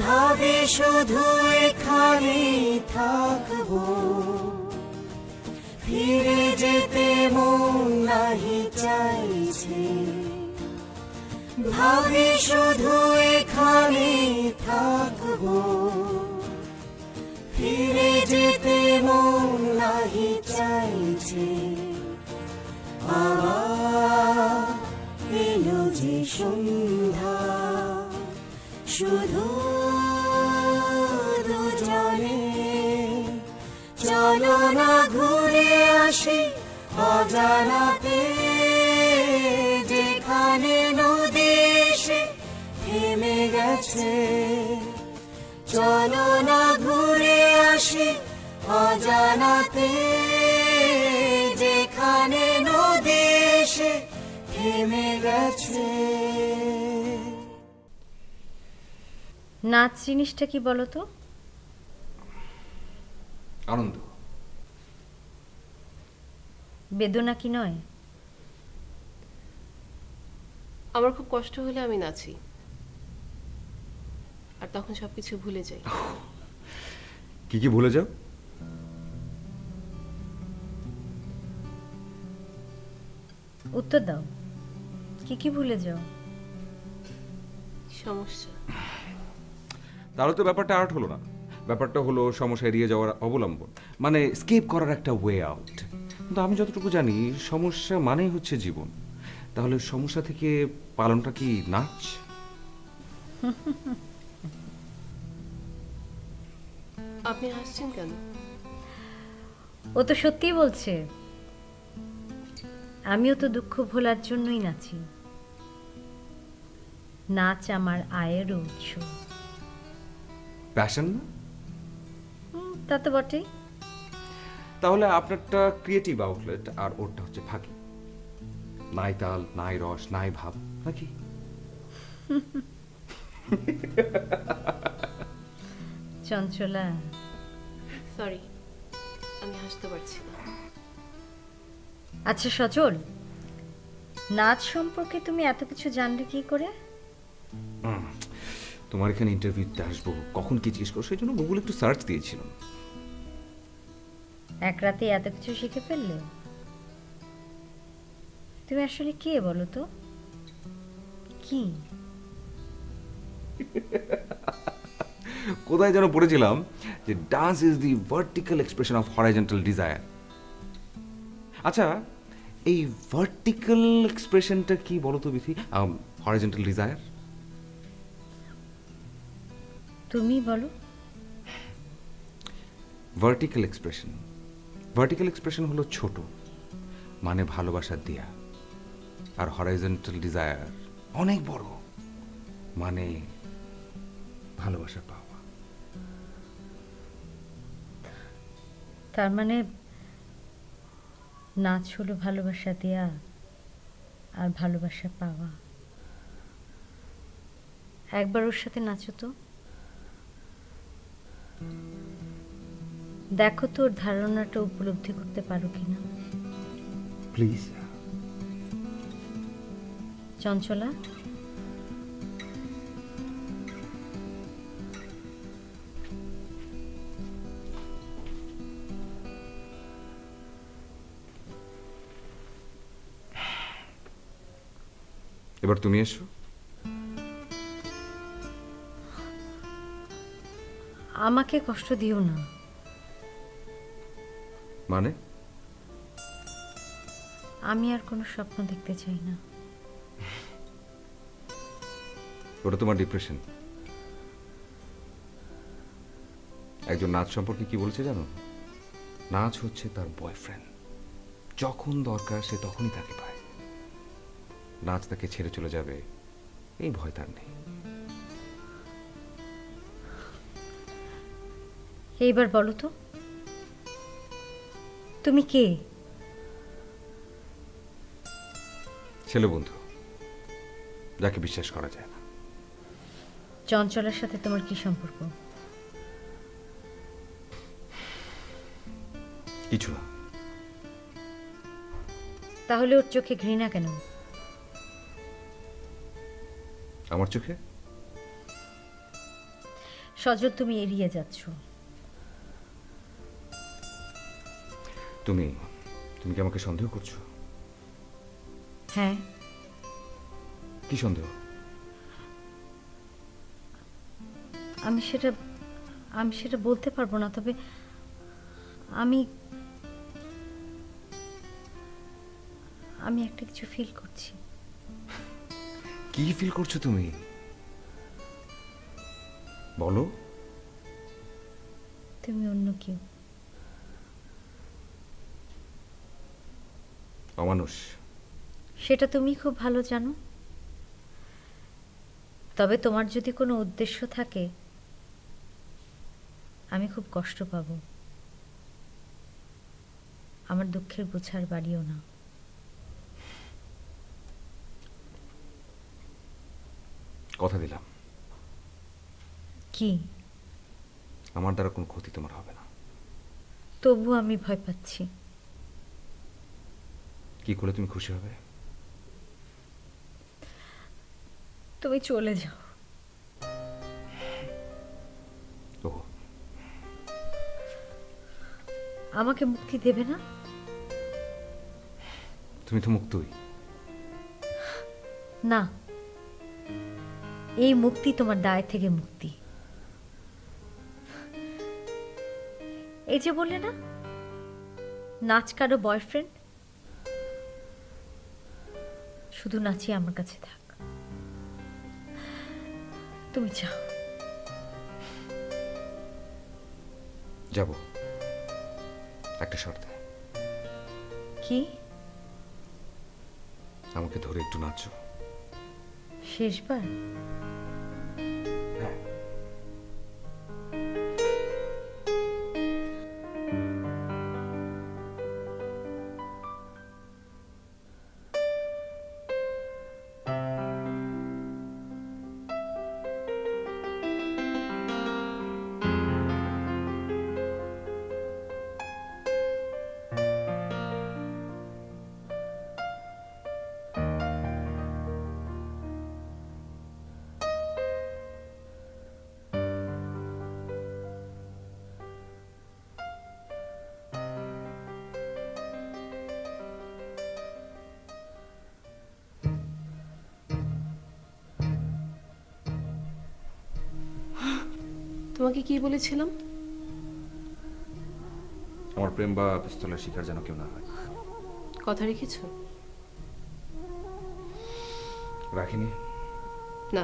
ভাবে শুধু এখানে থাকবো, ফিরে যেতে মন নাহি চাইছে। ভাবি শুধু এখানে থাকবো, ফিরে যেতে মন নাহি চাইছে। আবার এলো যে সন্ধ্যা, শুধু দুজনে। চলো না ঘুরে আসি অজানাতে, যেখানে নদী গেছে, চলো না ঘুরে আসি অজানাতে, যেখানে নদী এসে থেমে গেছে। নাচ জিনিসটা কি বলো তো? আনন্দ। বেদনা কি নয়? আমার খুব কষ্ট হলে আমি নাচি, আর তখন সবকিছু ভুলে যাই। কি কি ভুলে যাও? উত্তর দাও, কি কি ভুলে যাও? সমস্যা। তাহলে তো ব্যাপারটা আর্ট হলো না, ব্যাপারটা হলো সমস্যা এড়িয়ে যাওয়ার অবলম্বন, মানে স্কেপ করার একটা ওয়ে আউট। কিন্তু আমি যতটুকু জানি সমস্যা মানেই হচ্ছে জীবন। তাহলে সমস্যা থেকে পালনটা কি নাচ? আপনি হাসছেন কেন? ও তো সত্যিই বলছে। আমিও তো দুঃখ ভোলার জন্যই নাচি। নাচ আমার আয়ের উৎস। প্যাশন না? তা তো বটেই। তাহলে আপনারটা ক্রিয়েটিভ আউটলেট আর ওরটা হচ্ছে ফাঁকি। নাই তাল, নাই রস, নাই ভাব, নাকি? চঞ্চলা, সরি, আমি হাসতে পারছি না। আচ্ছা সজল, নাচ সম্পর্কে তুমি এত কিছু জানলে কি করে? তোমার এখানে ইন্টারভিউতে আসবো, কখন কি জিজ্ঞেস করো সেই জন্য গুগল একটু সার্চ দিয়েছিলাম। এক রাতে এত কিছু শিখে ফেললে? তুমি আসলে কে বলো তো? কি কোথায় যেন পড়েছিলাম যে dance is the vertical expression of horizontal desire. আচ্ছা, এই ভার্টিক্যাল এক্সপ্রেশনটা কি বলো তো বিথি? হরাইজন্টাল ডিজায়ার তুমি বলো। ভার্টিক্যাল এক্সপ্রেশন, ভার্টিক্যাল এক্সপ্রেশন হলো ছোট, মানে ভালোবাসার দেয়া। আর হরাইজন্টাল ডিজায়ার অনেক বড়, মানে ভালোবাসা পাওয়া। তার মানে নাচ হলো ভালোবাসা দেয়া আর ভালোবাসা পাওয়া। একবার ওর সাথে নাচো তো, দেখো তোর ধারণাটা উপলব্ধি করতে পারো কিনা। প্লিজ। চঞ্চলা, এবার তুমি এসো। আমাকে কষ্ট দিও না। মানে? আমি আর কোনো স্বপ্ন দেখতে চাই না। ওটা তোমার ডিপ্রেশন। একজন নাচ সম্পর্কে কি বলছে জানো? নাচ হচ্ছে তার বয়ফ্রেন্ড, যখন দরকার সে তখনই তাকে পায়। নাচ তাকে ছেড়ে চলে যাবে এই ভয় তার নেই। এইবার বলো তো, তুমি কে? ছেলে বন্ধু, যাকে বিশ্বাস করা যায় না। চঞ্চলার সাথে তোমার কি সম্পর্ক? কিছু না। তাহলে ওর চোখে ঘৃণা কেন? আমার চোখে? সজল, তুমি এড়িয়ে যাচ্ছ। তুমি কি আমাকে সন্দেহ করছো? হ্যাঁ। কি সন্দেহ? আমি সেটা বলতে পারবো না, তবে আমি একটা কিছু ফিল করছি। কি ফিল করছো তুমি? বলো। তুমি অন্য কেউ। অমানুষ। সেটা তুমি খুব ভালো জানো। তবে তোমার যদি কোনো উদ্দেশ্য থাকে আমি খুব কষ্ট পাব। আমার দুঃখের বোঝার বাড়িও না। কথা দিলাম, কি? আমার দ্বারা কোনো ক্ষতি তোমার হবে না। তবু আমি ভয় পাচ্ছি। কি করলে তুমি খুশি হবে? তুমি চলে যাও। ও, আমাকে মুক্তি দেবে না? তুমি তো মুক্তই। না, এই মুক্তি তোমার দায় থেকে মুক্তি। এই যে বললে না নাচ কারো বয়ফ্রেন্ড, শুধু নাচি আমার কাছে থাক। তুমি যাও। যাব, একটা শর্তে। কি? আমাকে ধরে একটু নাচো। শেষবার? হ্যাঁ। তোমাকে কি বলেছিলাম? আমার প্রেম বা পিস্তলের শিকার যেন কেউ না হয়। কথা রেখেছো? রাখিনি। না,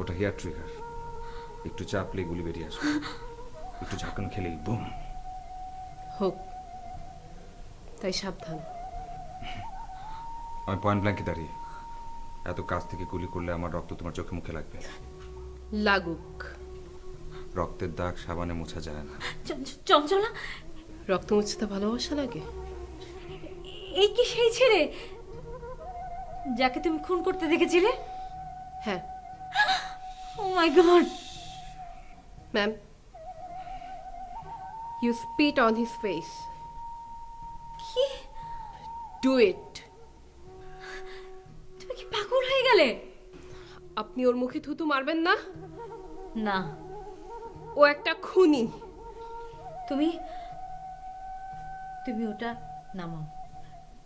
ওটা হেয়ার ট্রিগার। একটু চাপলে গুলি বেরিয়ে আসবে, একটু ঝাঁকান খেলেই বুম। হোক, তাই সাবধান। আমি পয়েন্ট ব্ল্যাঙ্কে দাঁড়িয়ে, এত কাছ থেকে গুলি করলে আমার রক্ত তোমার চোখে মুখে লাগবে। লাগুক। রক্তের দাগ সাবানে মোছা যায় না। চঞ্চলা, রক্ত মুছতে ভালোবাসা লাগে? এই কি সেই ছেলে যাকে তুমি খুন করতে দেখেছিলে? হ্যাঁ। Oh my God. Ma'am, you spit on his face. কি? Do it. তুমি কি পাগল হয়ে গেলে? আপনি ওর মুখে থুতু মারবেন না? না, ও একটা খুনি। তুমি তুমি ওটা নামাও।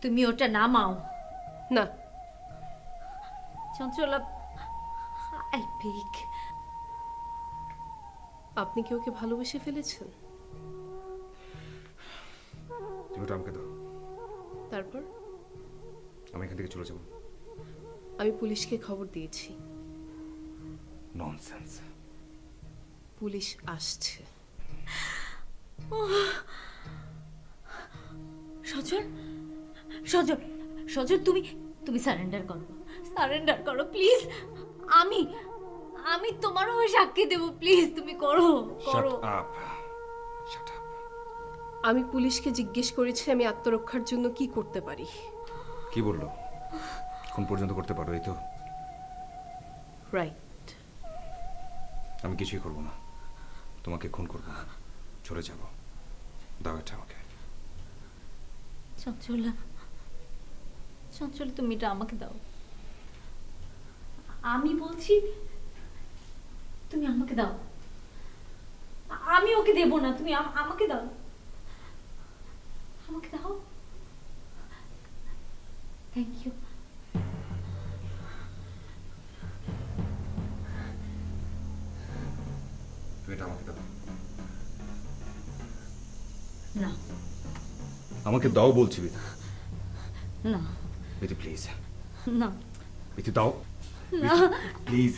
তুমি ওটা নামাও। না। চঞ্চলা, আই বেগ। আপনি কি ওকে ভালোবেসে ফেলেছেন? তুমি ওটা আমাকে দাও। তারপর? আমি এখান থেকে চলে যাব। আমি পুলিশকে খবর দিয়েছি। ননসেন্স। পুলিশ আসছে। সজল, সজল, সজল, তুমি তুমি সারেন্ডার করো। সারেন্ডার করো প্লিজ। আমি আমি তোমার হয়ে সাক্ষী দেব। প্লিজ তুমি করো, করো। আমি পুলিশকে জিজ্ঞেস করেছি আমি আত্মরক্ষার জন্য কি করতে পারি। কি বললো? কোন পর্যন্ত করতে পারো? এই তো। রাইট। আমি কিছুই করব না, তোমাকে খুন করব না, চলে যাব। দাও এটা আমাকে। চঞ্চলা, চঞ্চল, তুমি এটা আমাকে দাও। আমি বলছি তুমি আমাকে দাও। আমি ওকে দেব না, তুমি আমাকে দাও। আমাকে দাও। Thank you. তুমি এটা আমাকে দাও। না, আমাকে দাও বলছি বিধি। না বিধি প্লিজ। না, বিধি দাও না প্লিজ।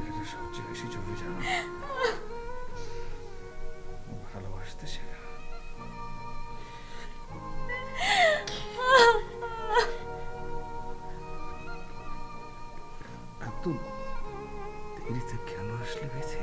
ছেলেটা সবচেয়ে বেশি জরুরি জানো ও ভালোবাসতে শেখা এত দেরিতে কেন আসলে বেঁচে